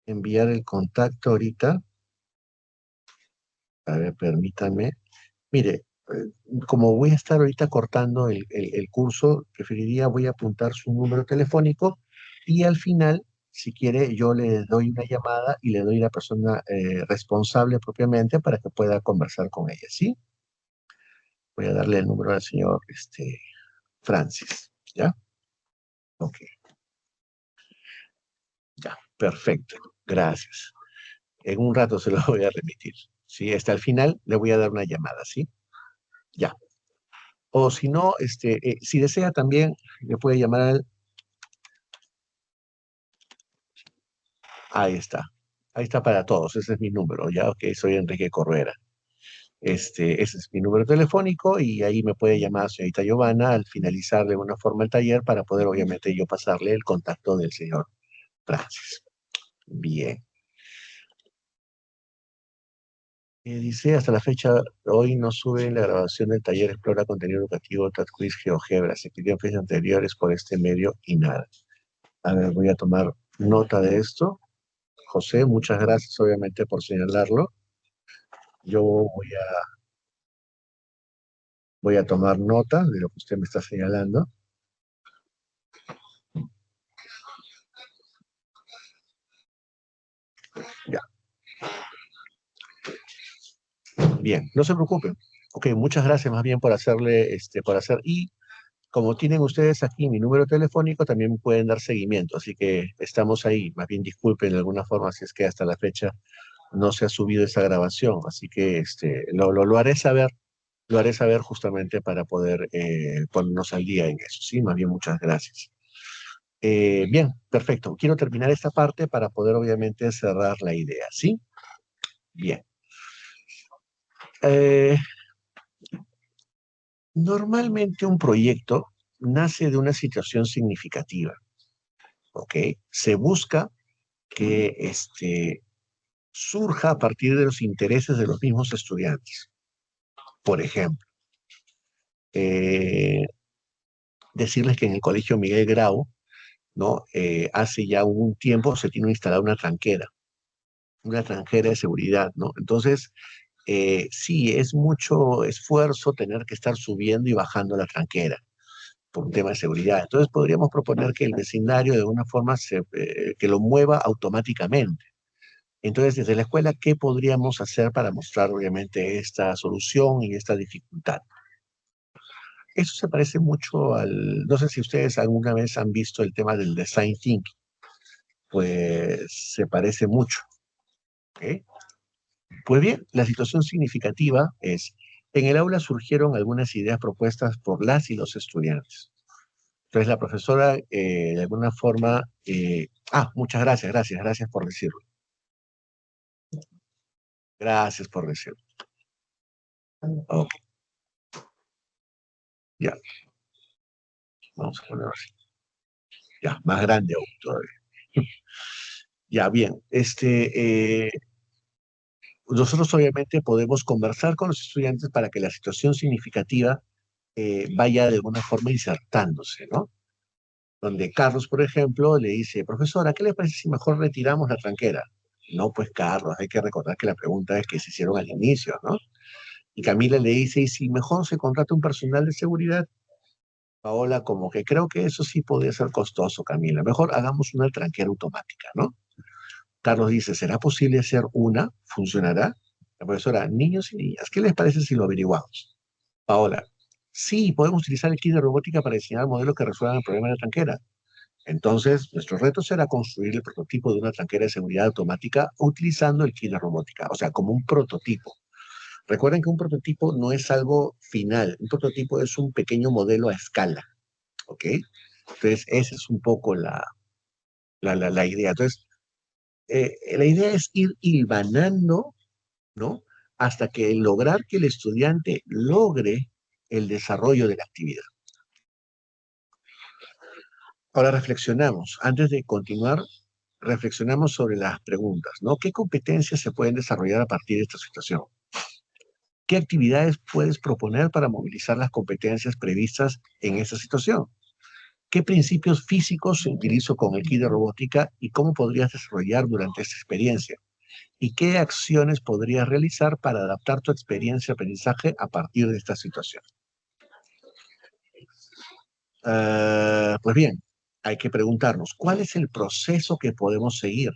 [SPEAKER 1] enviar el contacto ahorita. A ver, permítame. Mire, como voy a estar ahorita cortando el curso, preferiría, voy a apuntar su número telefónico y al final, si quiere, yo le doy una llamada y le doy la persona responsable propiamente para que pueda conversar con ella, ¿sí? Voy a darle el número al señor Francis, ¿ya? Ok, ya, perfecto, gracias. En un rato se lo voy a remitir, ¿sí? Hasta el final le voy a dar una llamada, ¿sí? Ya. O si no, si desea también, me puede llamar al... Ahí está. Ahí está para todos. Ese es mi número, ya, ok, soy Enrique Corruera. Ese es mi número telefónico y ahí me puede llamar señorita Giovanna al finalizar de una forma el taller para poder, obviamente, yo pasarle el contacto del señor Francis. Bien. Dice, hasta la fecha, hoy no sube la grabación del taller Explora Contenido Educativo, TATQuiz, GeoGebra. Se pidió en fechas anteriores por este medio y nada. A ver, voy a tomar nota de esto. José, muchas gracias, obviamente, por señalarlo. Yo voy a tomar nota de lo que usted me está señalando. Ya, bien, no se preocupe. Ok, muchas gracias más bien por hacerle, por hacer, y como tienen ustedes aquí mi número telefónico, también me pueden dar seguimiento, así que estamos ahí. Más bien disculpen de alguna forma si es que hasta la fecha no se ha subido esa grabación, así que lo haré saber justamente para poder ponernos al día en eso, ¿sí? Más bien muchas gracias. Bien, perfecto. Quiero terminar esta parte para poder obviamente cerrar la idea, ¿sí? Bien. Eh, Normalmente un proyecto nace de una situación significativa, ¿ok? Se busca que surja a partir de los intereses de los mismos estudiantes. Por ejemplo, eh, decirles que en el Colegio Miguel Grau, ¿no? Hace ya un tiempo se tiene instalada una tranquera de seguridad, ¿no? Entonces, sí, es mucho esfuerzo tener que estar subiendo y bajando la tranquera por un tema de seguridad. Entonces podríamos proponer que el vecindario de alguna forma que lo mueva automáticamente. Entonces, desde la escuela, ¿qué podríamos hacer para mostrar obviamente esta solución y esta dificultad? Eso se parece mucho no sé si ustedes alguna vez han visto el tema del design thinking, pues se parece mucho. ¿Ok? Pues bien, la situación significativa es, en el aula surgieron algunas ideas propuestas por las y los estudiantes. Entonces la profesora, de alguna forma, muchas gracias, gracias por decirlo. Gracias por decirlo. Ok, ya, vamos a ponerlo así. Ya, más grande aún todavía. Ya, bien, nosotros obviamente podemos conversar con los estudiantes para que la situación significativa vaya de alguna forma insertándose, ¿no? Donde Carlos, por ejemplo, le dice, profesora, ¿qué le parece si mejor retiramos la tranquera? No, pues Carlos, hay que recordar que la pregunta es que se hicieron al inicio, ¿no? Y Camila le dice, ¿y si mejor se contrata un personal de seguridad? Paola, como que creo que eso sí podría ser costoso, Camila. Mejor hagamos una tranquera automática, ¿no? Carlos dice, ¿será posible hacer una? ¿Funcionará? La profesora, niños y niñas, ¿qué les parece si lo averiguamos? Paola, sí, podemos utilizar el kit de robótica para diseñar modelos que resuelvan el problema de la tranquera. Entonces, nuestro reto será construir el prototipo de una tranquera de seguridad automática utilizando el kit de robótica, o sea, como un prototipo. Recuerden que un prototipo no es algo final, un prototipo es un pequeño modelo a escala, ¿ok? Entonces, esa es un poco la idea. Entonces, la idea es ir hilvanando, ¿no? Hasta que lograr que el estudiante logre el desarrollo de la actividad. Ahora reflexionamos, antes de continuar, reflexionamos sobre las preguntas, ¿no? ¿Qué competencias se pueden desarrollar a partir de esta situación? ¿Qué actividades puedes proponer para movilizar las competencias previstas en esta situación? ¿Qué principios físicos se utilizó con el kit de robótica y cómo podrías desarrollar durante esta experiencia? ¿Y qué acciones podrías realizar para adaptar tu experiencia de aprendizaje a partir de esta situación? Pues bien, hay que preguntarnos, ¿cuál es el proceso que podemos seguir?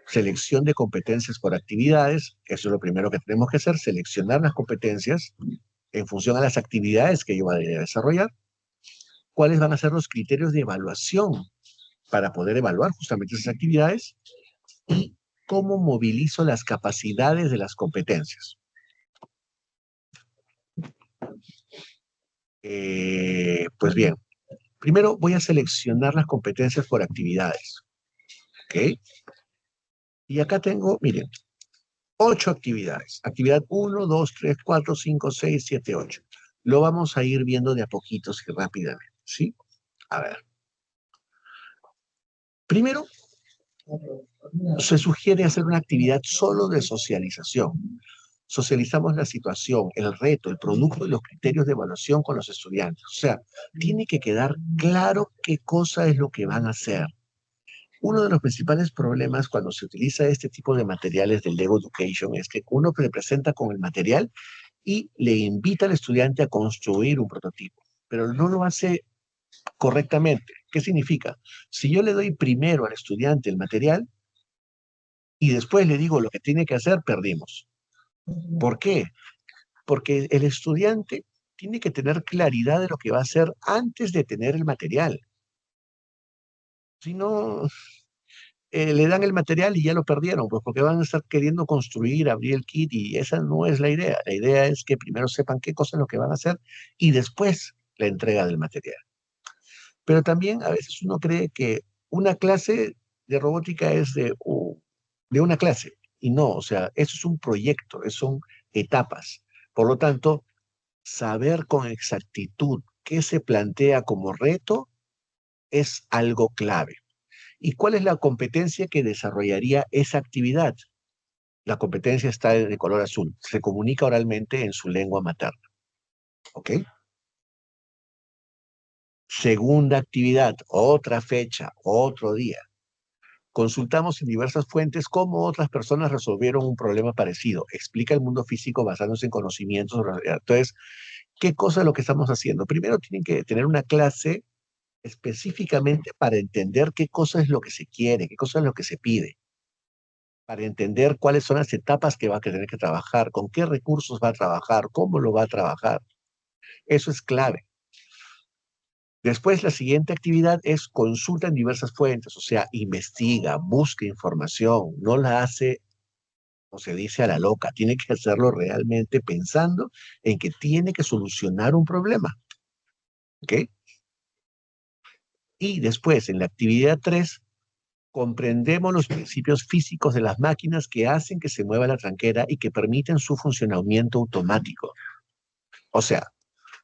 [SPEAKER 1] Selección de competencias por actividades, eso es lo primero que tenemos que hacer, seleccionar las competencias en función a las actividades que yo voy a desarrollar. ¿Cuáles van a ser los criterios de evaluación para poder evaluar justamente esas actividades? Y cómo movilizo las capacidades de las competencias. Pues bien, primero voy a seleccionar las competencias por actividades. ¿Ok? Y acá tengo, miren, 8 actividades. Actividad 1, 2, 3, 4, 5, 6, 7, 8. Lo vamos a ir viendo de a poquitos y rápidamente, ¿sí? A ver. Primero, se sugiere hacer una actividad solo de socialización. Socializamos la situación, el reto, el producto y los criterios de evaluación con los estudiantes. O sea, tiene que quedar claro qué cosa es lo que van a hacer. Uno de los principales problemas cuando se utiliza este tipo de materiales del Lego Education es que uno se presenta con el material y le invita al estudiante a construir un prototipo, pero no lo hace correctamente. ¿Qué significa? Si yo le doy primero al estudiante el material y después le digo lo que tiene que hacer, perdimos. ¿Por qué? Porque el estudiante tiene que tener claridad de lo que va a hacer antes de tener el material. Si no, le dan el material y ya lo perdieron, pues porque van a estar queriendo construir, abrir el kit y esa no es la idea. La idea es que primero sepan qué cosa es lo que van a hacer y después la entrega del material. Pero también a veces uno cree que una clase de robótica es de una clase y no, o sea, eso es un proyecto, son etapas. Por lo tanto, saber con exactitud qué se plantea como reto es algo clave. ¿Y cuál es la competencia que desarrollaría esa actividad? La competencia está de color azul. Se comunica oralmente en su lengua materna. ¿Ok? Segunda actividad, otra fecha, otro día. Consultamos en diversas fuentes cómo otras personas resolvieron un problema parecido. Explica el mundo físico basándose en conocimientos. Entonces, ¿qué cosa es lo que estamos haciendo? Primero tienen que tener una clase específicamente para entender qué cosa es lo que se quiere, qué cosa es lo que se pide, para entender cuáles son las etapas que va a tener que trabajar, con qué recursos va a trabajar, cómo lo va a trabajar. Eso es clave. Después, la siguiente actividad es consulta en diversas fuentes, o sea, investiga, busca información, no la hace, o se dice a la loca, tiene que hacerlo realmente pensando en que tiene que solucionar un problema, ¿ok? Y después, en la actividad 3, comprendemos los principios físicos de las máquinas que hacen que se mueva la tranquera y que permiten su funcionamiento automático. O sea,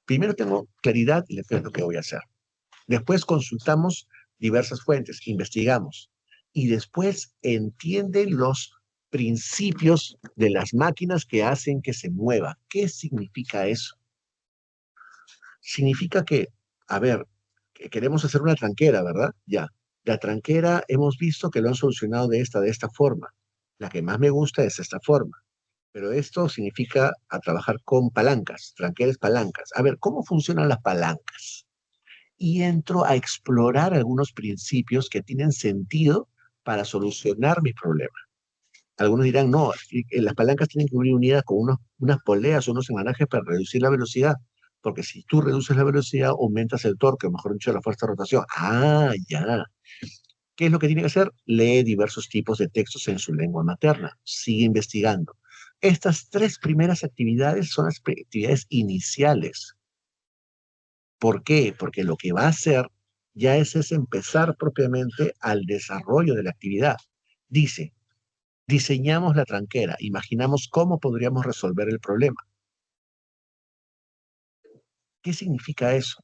[SPEAKER 1] primero tengo claridad y después lo que voy a hacer. Después consultamos diversas fuentes, investigamos y después entiende los principios de las máquinas que hacen que se mueva. ¿Qué significa eso? Significa que, a ver, que queremos hacer una tranquera, ¿verdad? Ya. La tranquera hemos visto que lo han solucionado de esta forma. La que más me gusta es esta forma. Pero esto significa a trabajar con palancas, tranqueras palancas. A ver, ¿cómo funcionan las palancas? Y entro a explorar algunos principios que tienen sentido para solucionar mi problema. Algunos dirán, no, las palancas tienen que ir unidas con unas poleas o unos engranajes para reducir la velocidad, porque si tú reduces la velocidad, aumentas el torque, o mejor dicho, la fuerza de rotación. Ah, ya. ¿Qué es lo que tiene que hacer? Lee diversos tipos de textos en su lengua materna. Sigue investigando. Estas tres primeras actividades son las actividades iniciales. ¿Por qué? Porque lo que va a hacer ya es empezar propiamente al desarrollo de la actividad. Dice, diseñamos la tranquera, imaginamos cómo podríamos resolver el problema. ¿Qué significa eso?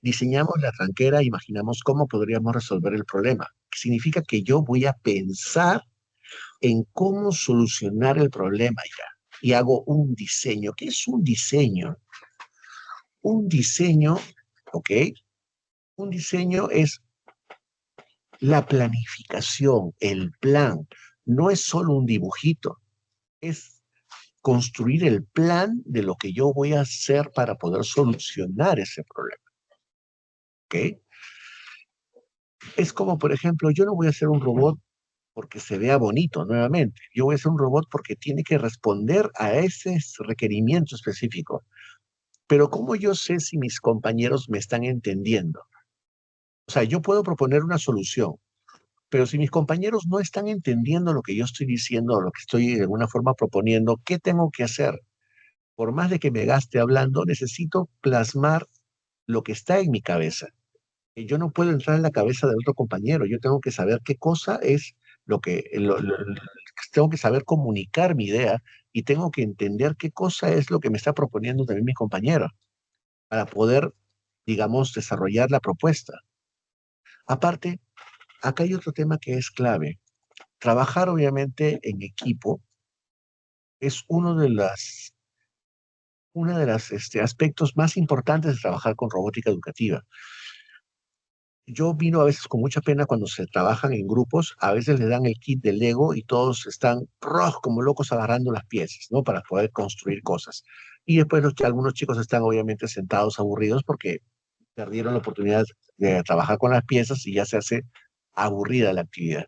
[SPEAKER 1] Diseñamos la tranquera, imaginamos cómo podríamos resolver el problema. Significa que yo voy a pensar en cómo solucionar el problema ya. Y hago un diseño. ¿Qué es un diseño? Un diseño, ¿ok? Un diseño es la planificación, el plan. No es solo un dibujito, es construir el plan de lo que yo voy a hacer para poder solucionar ese problema. ¿Ok? Es como, por ejemplo, yo no voy a hacer un robot porque se vea bonito nuevamente. Yo voy a hacer un robot porque tiene que responder a ese requerimiento específico. Pero ¿cómo yo sé si mis compañeros me están entendiendo? O sea, yo puedo proponer una solución, pero si mis compañeros no están entendiendo lo que yo estoy diciendo o lo que estoy de alguna forma proponiendo, ¿qué tengo que hacer? Por más de que me gaste hablando, necesito plasmar lo que está en mi cabeza. Y yo no puedo entrar en la cabeza del otro compañero, yo tengo que saber qué cosa es tengo que saber comunicar mi idea y tengo que entender qué cosa es lo que me está proponiendo también mi compañero para poder, digamos, desarrollar la propuesta. Aparte, acá hay otro tema que es clave. Trabajar obviamente en equipo es uno de los aspectos más importantes de trabajar con robótica educativa. Yo miro a veces con mucha pena cuando se trabajan en grupos, a veces le dan el kit de Lego y todos están como locos agarrando las piezas, ¿no? Para poder construir cosas. Y después algunos chicos están obviamente sentados aburridos porque perdieron la oportunidad de trabajar con las piezas y ya se hace aburrida la actividad.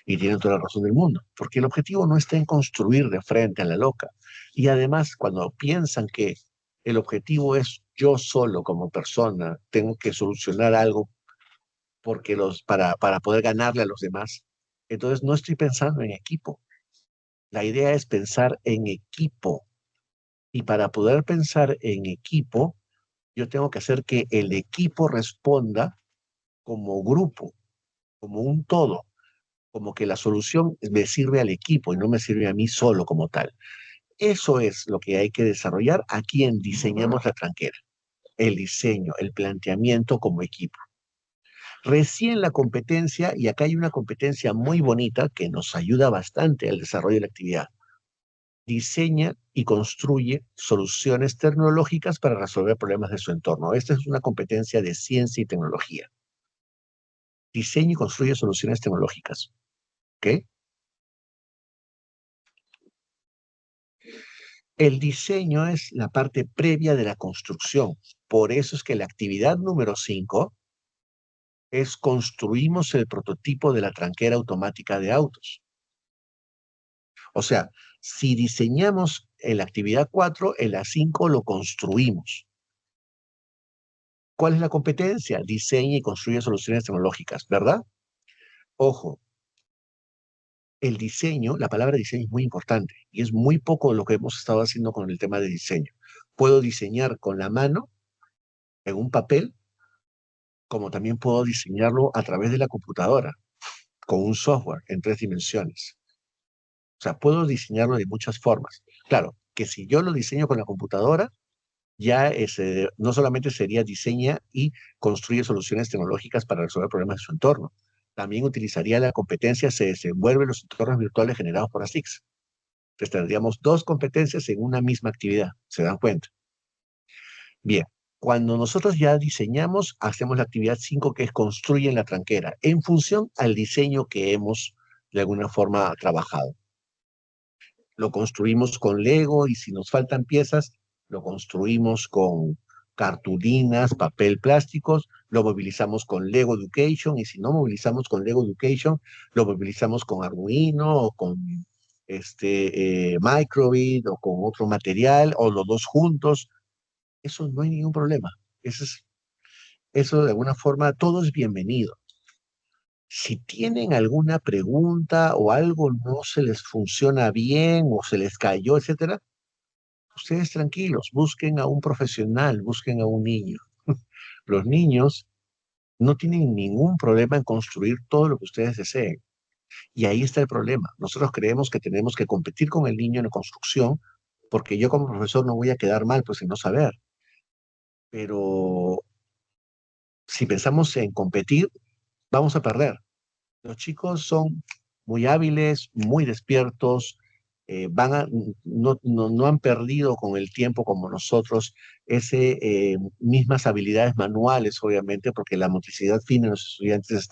[SPEAKER 1] Y tienen toda la razón del mundo, porque el objetivo no está en construir de frente a la loca. Y además, cuando piensan que el objetivo es yo solo como persona, tengo que solucionar algo para poder ganarle a los demás, entonces no estoy pensando en equipo. La idea es pensar en equipo. Y para poder pensar en equipo, yo tengo que hacer que el equipo responda como grupo, como un todo, como que la solución me sirve al equipo y no me sirve a mí solo como tal. Eso es lo que hay que desarrollar aquí en Diseñamos la Tranquera. El diseño, el planteamiento como equipo. Recién la competencia, y acá hay una competencia muy bonita que nos ayuda bastante al desarrollo de la actividad. Diseña y construye soluciones tecnológicas para resolver problemas de su entorno. Esta es una competencia de ciencia y tecnología. Diseña y construye soluciones tecnológicas. ¿Ok? El diseño es la parte previa de la construcción. Por eso es que la actividad número 5 es construimos el prototipo de la tranquera automática de autos. O sea, si diseñamos en la actividad 4, en la 5 lo construimos. ¿Cuál es la competencia? Diseña y construye soluciones tecnológicas, ¿verdad? Ojo, el diseño, la palabra diseño es muy importante y es muy poco lo que hemos estado haciendo con el tema de diseño. Puedo diseñar con la mano en un papel, como también puedo diseñarlo a través de la computadora, con un software en 3 dimensiones. O sea, puedo diseñarlo de muchas formas. Claro, que si yo lo diseño con la computadora, ya no solamente sería diseña y construye soluciones tecnológicas para resolver problemas de su entorno, también utilizaría la competencia se desenvuelve en los entornos virtuales generados por ASICS. Entonces tendríamos dos competencias en una misma actividad, ¿se dan cuenta? Bien, cuando nosotros ya diseñamos, hacemos la actividad 5 que es construye la tranquera, en función al diseño que hemos de alguna forma trabajado. Lo construimos con Lego y si nos faltan piezas, lo construimos con cartulinas, papel, plásticos, lo movilizamos con Lego Education y si no movilizamos con Lego Education, lo movilizamos con Arduino o con Microbit o con otro material o los dos juntos. Eso no hay ningún problema. Eso de alguna forma, todo es bienvenido. Si tienen alguna pregunta o algo no se les funciona bien o se les cayó, etcétera, ustedes tranquilos, busquen a un profesional, busquen a un niño. Los niños no tienen ningún problema en construir todo lo que ustedes deseen. Y ahí está el problema. Nosotros creemos que tenemos que competir con el niño en la construcción porque yo como profesor no voy a quedar mal, pues en no saber. Pero si pensamos en competir, vamos a perder. Los chicos son muy hábiles, muy despiertos, no han perdido con el tiempo como nosotros ese mismas habilidades manuales, obviamente, porque la motricidad fina en los estudiantes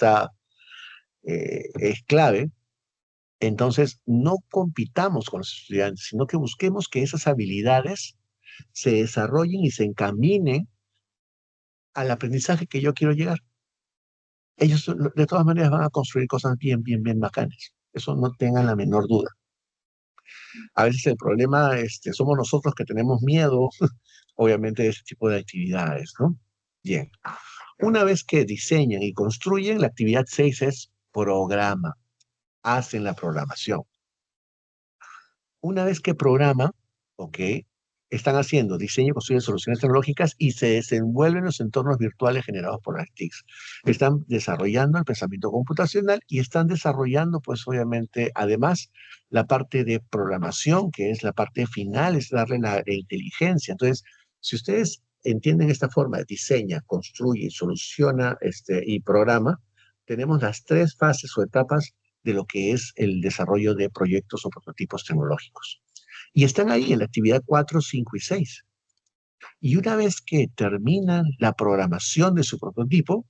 [SPEAKER 1] es clave. Entonces, no compitamos con los estudiantes, sino que busquemos que esas habilidades se desarrollen y se encaminen al aprendizaje que yo quiero llegar. Ellos de todas maneras van a construir cosas bien, bien, bien bacanas. Eso no tengan la menor duda. A veces el problema somos nosotros que tenemos miedo, obviamente, de ese tipo de actividades, ¿no? Bien. Una vez que diseñan y construyen, la actividad 6 es programa. Hacen la programación. Una vez que programa, ¿ok? Están haciendo diseño y construyen soluciones tecnológicas y se desenvuelven en los entornos virtuales generados por las TICs. Están desarrollando el pensamiento computacional y están desarrollando, pues obviamente, además, la parte de programación, que es la parte final, es darle la inteligencia. Entonces, si ustedes entienden esta forma, diseña, construye, soluciona y programa, tenemos las 3 fases o etapas de lo que es el desarrollo de proyectos o prototipos tecnológicos. Y están ahí en la actividad 4, 5 y 6. Y una vez que terminan la programación de su prototipo,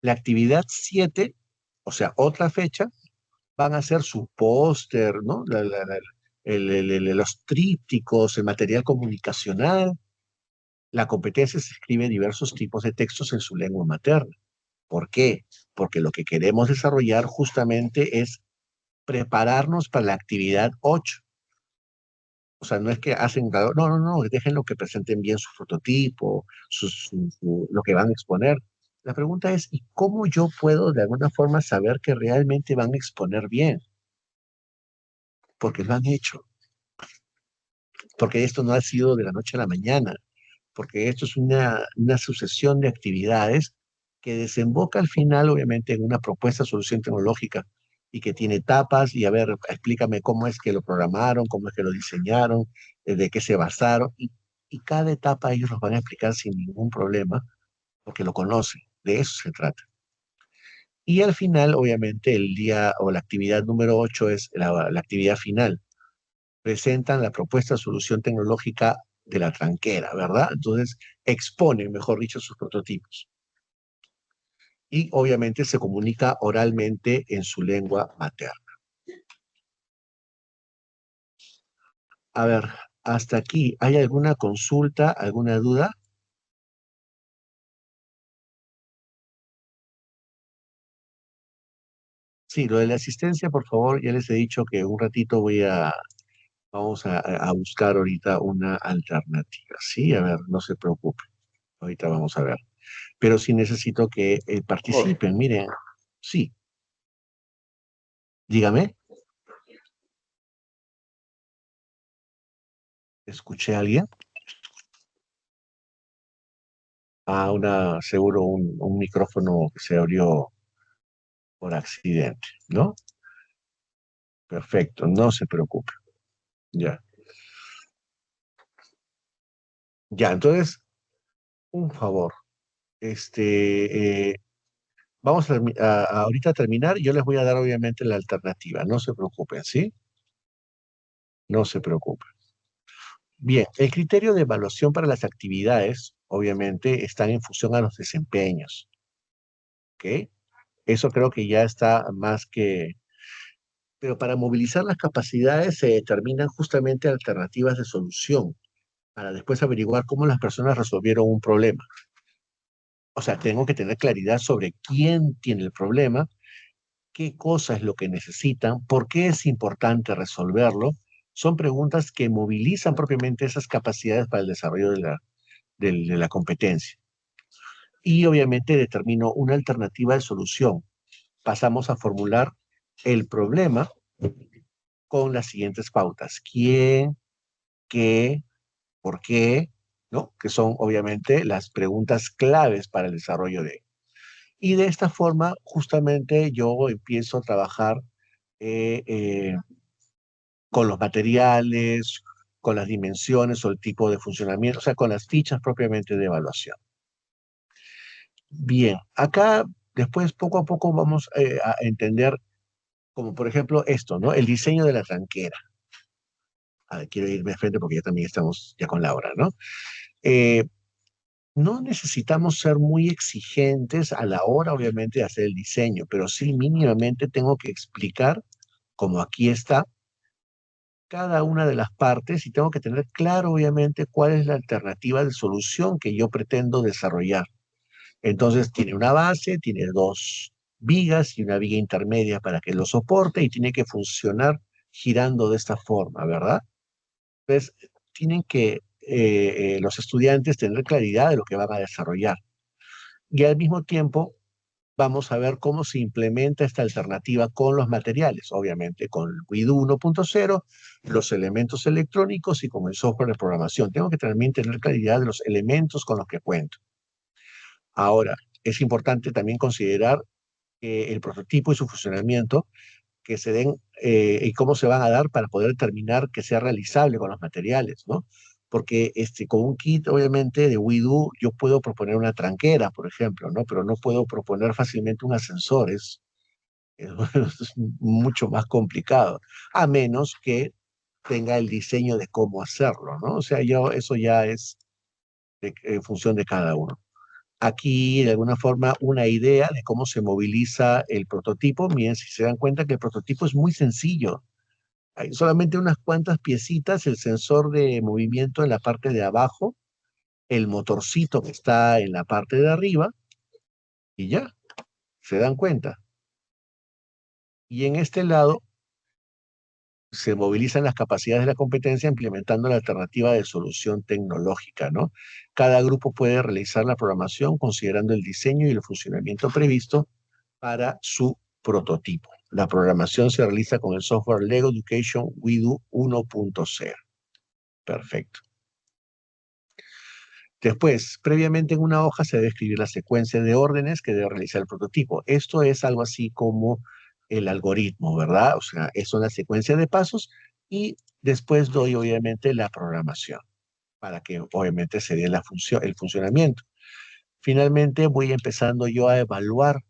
[SPEAKER 1] la actividad 7, o sea, otra fecha, van a hacer su póster, ¿no? Los trípticos, el material comunicacional. La competencia se escribe diversos tipos de textos en su lengua materna. ¿Por qué? Porque lo que queremos desarrollar justamente es prepararnos para la actividad 8. O sea, no es que hacen, no, déjenlo que presenten bien su prototipo, lo que van a exponer. La pregunta es, ¿y cómo yo puedo de alguna forma saber que realmente van a exponer bien? Porque lo han hecho, porque esto no ha sido de la noche a la mañana, porque esto es una sucesión de actividades que desemboca al final, obviamente, en una propuesta de solución tecnológica y que tiene etapas y a ver, explícame cómo es que lo programaron, cómo es que lo diseñaron, de qué se basaron y cada etapa ellos los van a explicar sin ningún problema porque lo conocen, de eso se trata. Y al final, obviamente, el día o la actividad número 8 es la actividad final. Presentan la propuesta de solución tecnológica de la tranquera, ¿verdad? Entonces, exponen, mejor dicho, sus prototipos. Y obviamente se comunica oralmente en su lengua materna. A ver, hasta aquí, ¿hay alguna consulta, alguna duda? Sí, lo de la asistencia, por favor, ya les he dicho que un ratito vamos a buscar ahorita una alternativa. Sí, a ver, no se preocupen. Ahorita vamos a ver. pero sí necesito que participen. Miren, sí, dígame, ¿escuché a alguien? Seguro un micrófono que se abrió por accidente, ¿no? Perfecto, no se preocupe. Ya. Ya, entonces, un favor. Vamos ahorita a terminar. Yo les voy a dar obviamente la alternativa. No se preocupen, ¿sí? No se preocupen. Bien, el criterio de evaluación para las actividades, obviamente, están en función a los desempeños, ¿ok? Eso creo que ya está más que... Pero para movilizar las capacidades se determinan justamente alternativas de solución, para después averiguar cómo las personas resolvieron un problema. O sea, tengo que tener claridad sobre quién tiene el problema, qué cosa es lo que necesitan, por qué es importante resolverlo. Son preguntas que movilizan propiamente esas capacidades para el desarrollo de la competencia. Y obviamente determino una alternativa de solución. Pasamos a formular el problema con las siguientes pautas. ¿Quién? ¿Qué? ¿Por qué? ¿No? Que son obviamente las preguntas claves para el desarrollo de. Y de esta forma, justamente yo empiezo a trabajar eh, eh, con los materiales, con las dimensiones o el tipo de funcionamiento, o sea, con las fichas propiamente de evaluación. Bien, acá después poco a poco vamos a entender, como por ejemplo esto, ¿no? El diseño de la tranquera. A ver, quiero irme de frente porque ya también estamos ya con la hora, ¿no? Eh, no necesitamos ser muy exigentes a la hora, obviamente, de hacer el diseño, pero sí mínimamente tengo que explicar, como aquí está, cada una de las partes y tengo que tener claro, obviamente, cuál es la alternativa de solución que yo pretendo desarrollar. Entonces, tiene una base, tiene dos vigas y una viga intermedia para que lo soporte y tiene que funcionar girando de esta forma, ¿verdad? Entonces, tienen que los estudiantes tener claridad de lo que van a desarrollar. Y al mismo tiempo, vamos a ver cómo se implementa esta alternativa con los materiales, obviamente con el WIDU 1.0, los elementos electrónicos y con el software de programación. Tengo que también tener claridad de los elementos con los que cuento. Ahora, es importante también considerar el prototipo y su funcionamiento, que se den y cómo se van a dar para poder determinar que sea realizable con los materiales, ¿no? Porque con un kit, obviamente, de WeDo, yo puedo proponer una tranquera, por ejemplo, ¿no? Pero no puedo proponer fácilmente un ascensor, es, es mucho más complicado, a menos que tenga el diseño de cómo hacerlo, ¿no? O sea, eso ya es en función de cada uno. Aquí, de alguna forma, una idea de cómo se moviliza el prototipo. Miren, si se dan cuenta que el prototipo es muy sencillo. Hay solamente unas cuantas piecitas, el sensor de movimiento en la parte de abajo, el motorcito que está en la parte de arriba, y ya, se dan cuenta. Y en este lado se movilizan las capacidades de la competencia implementando la alternativa de solución tecnológica, ¿no? Cada grupo puede realizar la programación considerando el diseño y el funcionamiento previsto para su prototipo. La programación se realiza con el software Lego Education WeDo 1.0. Perfecto. Después, previamente en una hoja se debe escribir la secuencia de órdenes que debe realizar el prototipo. Esto es algo así como el algoritmo, ¿verdad? O sea, es una secuencia de pasos y después doy obviamente la programación para que obviamente se dé el funcionamiento. Finalmente voy empezando yo a evaluar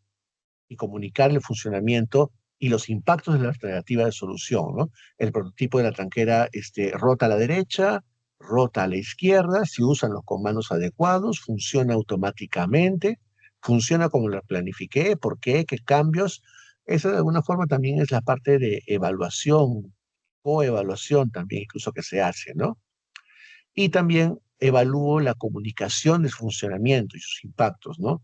[SPEAKER 1] y comunicar el funcionamiento y los impactos de la alternativa de solución, ¿no? El prototipo de la tranquera rota a la derecha, rota a la izquierda, si usan los comandos adecuados, funciona automáticamente, funciona como lo planifiqué, por qué, qué cambios. Esa de alguna forma también es la parte de evaluación o evaluación también incluso que se hace, ¿no? Y también evalúo la comunicación de su funcionamiento y sus impactos, ¿no?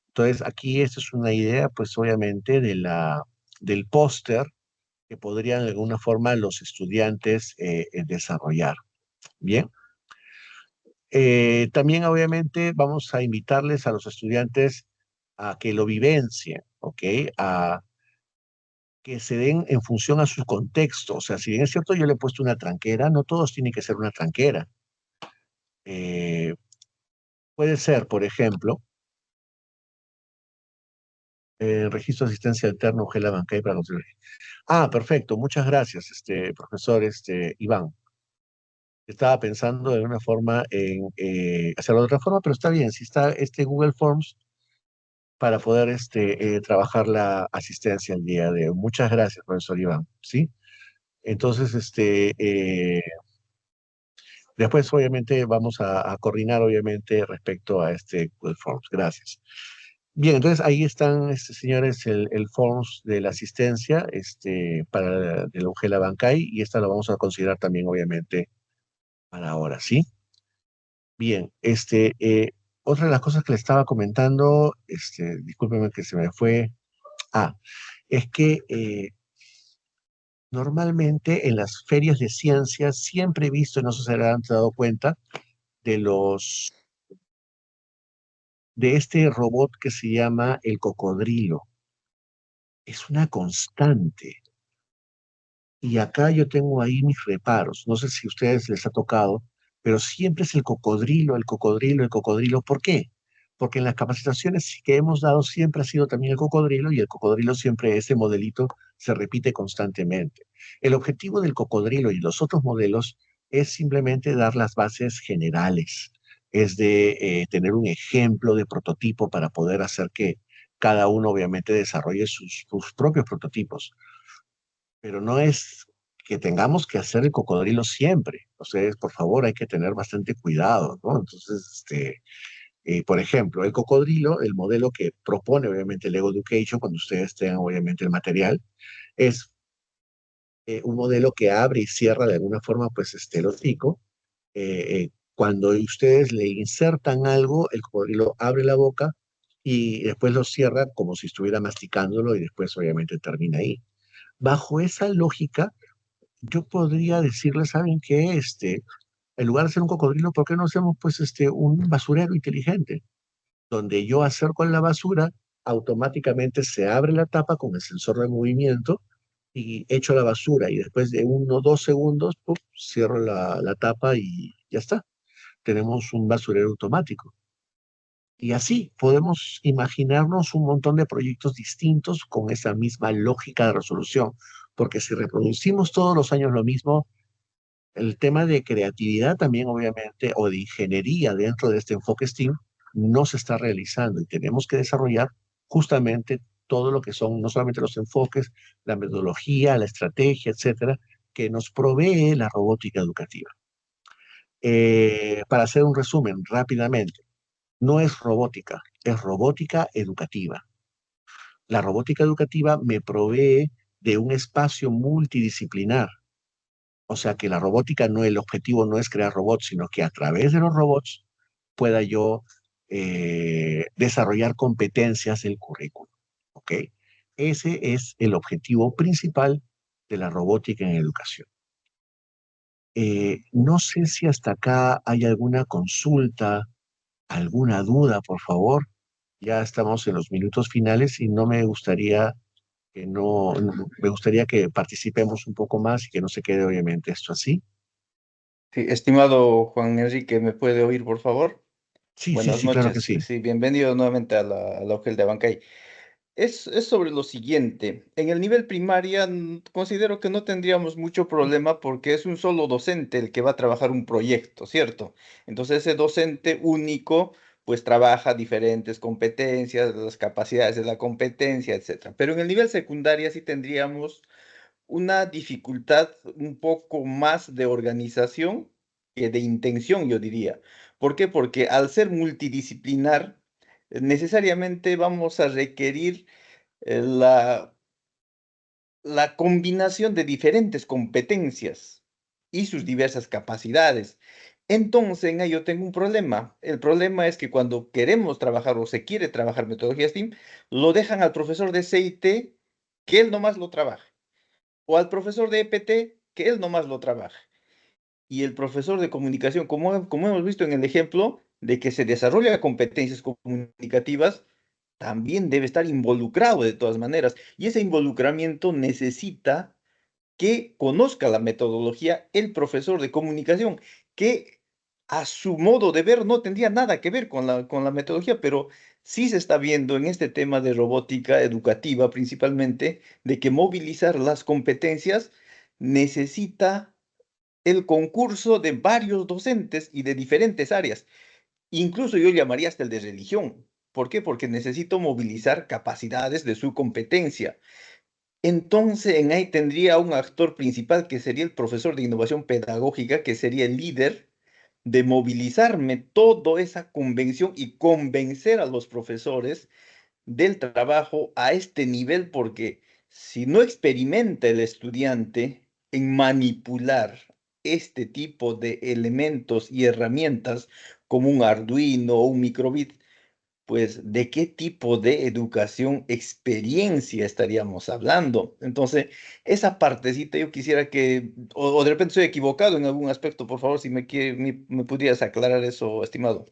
[SPEAKER 1] Entonces, aquí esta es una idea, pues obviamente, del póster que podrían de alguna forma los estudiantes desarrollar. Bien, También, obviamente, vamos a invitarles a los estudiantes a que lo vivencien, ¿ok? A que se den en función a su contexto. O sea, si bien es cierto, yo le he puesto una tranquera, no todos tienen que ser una tranquera. Eh, Puede ser, por ejemplo, registro de asistencia alterna, Ugela Bancay para conseguir. Ah, perfecto, muchas gracias, profesor, Iván. Estaba pensando de una forma en hacerlo de otra forma, pero está bien, si está este Google Forms para poder trabajar la asistencia el día de hoy. Muchas gracias, profesor Iván, ¿sí? Entonces, después obviamente vamos a coordinar obviamente respecto a este Google Forms. Gracias. Bien, entonces ahí están, señores, el Forms de la asistencia para de la Ugela Bancay y esta lo vamos a considerar también obviamente para ahora, ¿sí? Bien, otra de las cosas que le estaba comentando, discúlpeme que se me fue. Ah, es que normalmente en las ferias de ciencias siempre he visto, no sé si se habrán dado cuenta, de de este robot que se llama el cocodrilo. Es una constante. Y acá yo tengo ahí mis reparos. No sé si a ustedes les ha tocado, pero siempre es el cocodrilo, el cocodrilo, el cocodrilo. ¿Por qué? Porque en las capacitaciones que hemos dado siempre ha sido también el cocodrilo y el cocodrilo siempre ese modelito se repite constantemente. El objetivo del cocodrilo y los otros modelos es simplemente dar las bases generales, es de tener un ejemplo de prototipo para poder hacer que cada uno obviamente desarrolle sus propios prototipos, pero no es que tengamos que hacer el cocodrilo siempre. Ustedes, por favor, hay que tener bastante cuidado, ¿no? Entonces, por ejemplo, el cocodrilo, el modelo que propone obviamente el Ego Education, cuando ustedes tengan obviamente el material, es un modelo que abre y cierra de alguna forma, pues, el hocico. Cuando ustedes le insertan algo, el cocodrilo abre la boca y después lo cierra como si estuviera masticándolo y después obviamente termina ahí. Bajo esa lógica, yo podría decirle, ¿saben qué? En lugar de hacer un cocodrilo, ¿por qué no hacemos pues un basurero inteligente? Donde yo acerco la basura, automáticamente se abre la tapa con el sensor de movimiento y echo la basura y después de 1 o 2 segundos, ¡pum!, cierro la tapa y ya está. Tenemos un basurero automático. Y así podemos imaginarnos un montón de proyectos distintos con esa misma lógica de resolución, porque si reproducimos todos los años lo mismo, el tema de creatividad también, obviamente, o de ingeniería dentro de este enfoque STEAM, no se está realizando y tenemos que desarrollar justamente todo lo que son no solamente los enfoques, la metodología, la estrategia, etcétera, que nos provee la robótica educativa. Para hacer un resumen rápidamente, no es robótica, es robótica educativa. La robótica educativa me provee de un espacio multidisciplinar. O sea que la robótica no, el objetivo no es crear robots, sino que a través de los robots pueda yo desarrollar competencias del currículo. ¿Ok? Ese es el objetivo principal de la robótica en educación. No sé si hasta acá hay alguna consulta, alguna duda, por favor. Ya estamos en los minutos finales y no me gustaría que me gustaría que participemos un poco más y que no se quede obviamente esto así.
[SPEAKER 3] Sí, estimado Juan Enrique, ¿me puede oír, por favor?
[SPEAKER 1] Sí, sí,
[SPEAKER 3] Buenas
[SPEAKER 1] sí, claro que
[SPEAKER 3] noches.
[SPEAKER 1] sí.
[SPEAKER 3] Sí, bienvenido nuevamente a la UGEL de Abancay. Es sobre lo siguiente. En el nivel primaria, considero que no tendríamos mucho problema porque es un solo docente el que va a trabajar un proyecto, ¿cierto? Entonces, ese docente único, pues trabaja diferentes competencias, las capacidades de la competencia, etcétera. Pero en el nivel secundaria sí tendríamos una dificultad un poco más de organización que de intención, yo diría. ¿Por qué? Porque al ser multidisciplinar, necesariamente vamos a requerir la combinación de diferentes competencias y sus diversas capacidades. Entonces, en ello tengo un problema. El problema es que cuando queremos trabajar o se quiere trabajar metodología STEAM, lo dejan al profesor de CIT que él nomás lo trabaje o al profesor de EPT que él nomás lo trabaje. y el profesor de comunicación, como hemos visto en el ejemplo de que se desarrolla competencias comunicativas, también debe estar involucrado de todas maneras. Y ese involucramiento necesita que conozca la metodología el profesor de comunicación, que a su modo de ver no tendría nada que ver con la metodología, pero sí se está viendo en este tema de robótica educativa principalmente, de que movilizar las competencias necesita el concurso de varios docentes y de diferentes áreas. Incluso yo llamaría hasta el de religión. ¿Por qué? Porque necesito movilizar capacidades de su competencia. Entonces, en ahí tendría un actor principal que sería el profesor de innovación pedagógica, que sería el líder de movilizarme toda esa convención y convencer a los profesores del trabajo a este nivel, porque si no experimenta el estudiante en manipular este tipo de elementos y herramientas como un Arduino o un microbit, pues de qué tipo de educación, experiencia estaríamos hablando. Entonces, esa partecita yo quisiera que, o de repente estoy equivocado en algún aspecto, por favor, si me pudieras aclarar eso, estimado.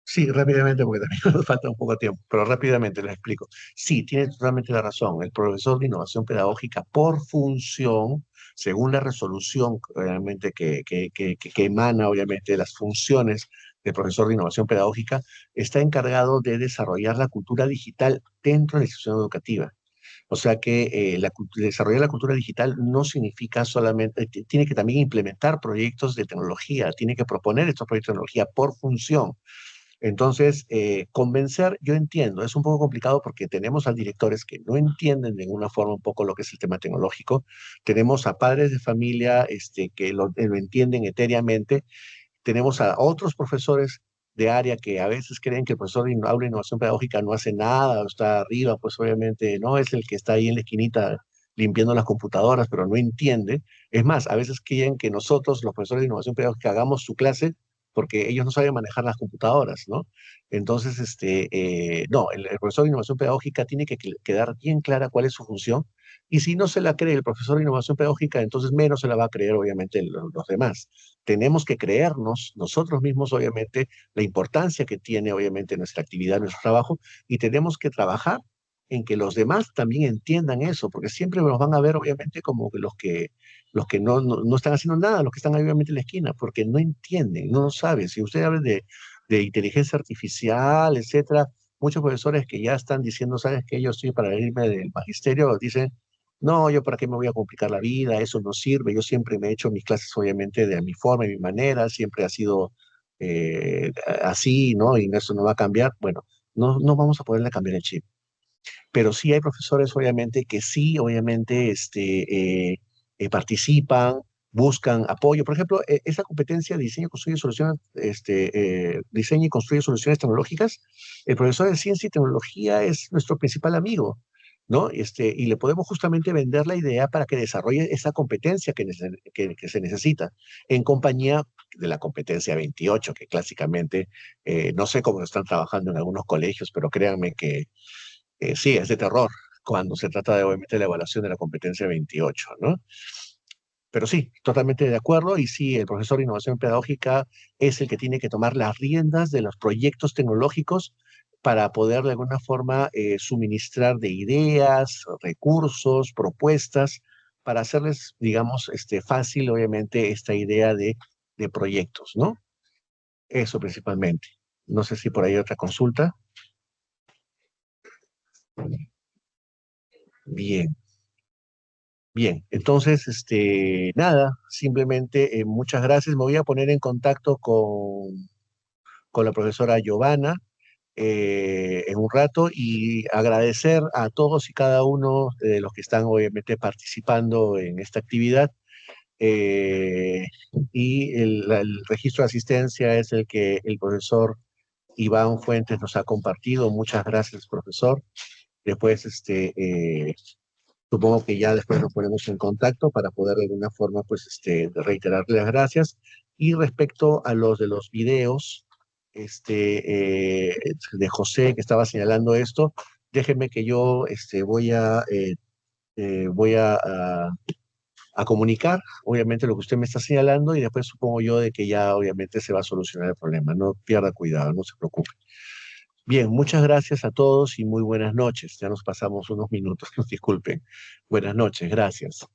[SPEAKER 1] Sí, rápidamente, porque también nos falta un poco de tiempo, pero rápidamente les explico. Sí, tiene totalmente la razón. El profesor de innovación pedagógica por función, según la resolución realmente que emana obviamente de las funciones del profesor de innovación pedagógica, está encargado de desarrollar la cultura digital dentro de la institución educativa. O sea que desarrollar la cultura digital no significa solamente, tiene que también implementar proyectos de tecnología, tiene que proponer estos proyectos de tecnología por función. Entonces, convencer, yo entiendo, es un poco complicado porque tenemos a directores que no entienden de ninguna forma un poco lo que es el tema tecnológico, tenemos a padres de familia que lo entienden etéreamente, tenemos a otros profesores de área que a veces creen que el profesor de aula de innovación pedagógica no hace nada, o está arriba, pues obviamente no es el que está ahí en la esquinita limpiando las computadoras, pero no entiende. Es más, a veces quieren que nosotros, los profesores de innovación pedagógica, hagamos su clase porque ellos no saben manejar las computadoras, ¿no? Entonces, no, el profesor de innovación pedagógica tiene que quedar bien clara cuál es su función, y si no se la cree el profesor de innovación pedagógica, entonces menos se la va a creer, obviamente, los demás. Tenemos que creernos nosotros mismos, obviamente, la importancia que tiene, obviamente, nuestra actividad, nuestro trabajo, y tenemos que trabajar en que los demás también entiendan eso, porque siempre nos van a ver, obviamente, como que los que no están haciendo nada, los que están ahí, obviamente, en la esquina, porque no entienden, no lo saben. Si usted habla de inteligencia artificial, etcétera, muchos profesores que ya están diciendo, ¿sabes qué? Yo estoy para irme del magisterio, dicen, no, yo para qué me voy a complicar la vida, eso no sirve. Yo siempre me he hecho mis clases, obviamente, de mi forma y mi manera, siempre ha sido así, ¿no? Y eso no va a cambiar. Bueno, no vamos a poderle cambiar el chip. Pero sí hay profesores, obviamente, que sí, obviamente, participan, buscan apoyo. Por ejemplo, esa competencia de diseño, construye soluciones, diseño y construye soluciones tecnológicas, el profesor de ciencia y tecnología es nuestro principal amigo, ¿no? Y le podemos justamente vender la idea para que desarrolle esa competencia que se necesita en compañía de la competencia 28, que clásicamente, no sé cómo están trabajando en algunos colegios, pero créanme que sí, es de terror cuando se trata de, obviamente, la evaluación de la competencia 28, ¿no? Pero sí, totalmente de acuerdo, y sí, el profesor de innovación pedagógica es el que tiene que tomar las riendas de los proyectos tecnológicos para poder de alguna forma suministrar de ideas, recursos, propuestas, para hacerles, digamos, fácil, obviamente, esta idea de proyectos, ¿no? Eso principalmente. No sé si por ahí hay otra consulta. Bien. Bien, entonces, nada, simplemente muchas gracias. Me voy a poner en contacto con la profesora Giovanna en un rato, y agradecer a todos y cada uno de los que están obviamente participando en esta actividad. eh, y el registro de asistencia es el que el profesor Iván Fuentes nos ha compartido. Muchas gracias, profesor. Después, supongo que ya después nos ponemos en contacto para poder de alguna forma, pues, reiterarle las gracias. Y respecto a los de los videos, de José, que estaba señalando esto, déjenme que yo voy a a comunicar, obviamente, lo que usted me está señalando y después supongo yo de que ya obviamente se va a solucionar el problema. No pierda cuidado, no se preocupe. Bien, muchas gracias a todos y muy buenas noches. Ya nos pasamos unos minutos, nos disculpen. Buenas noches, gracias.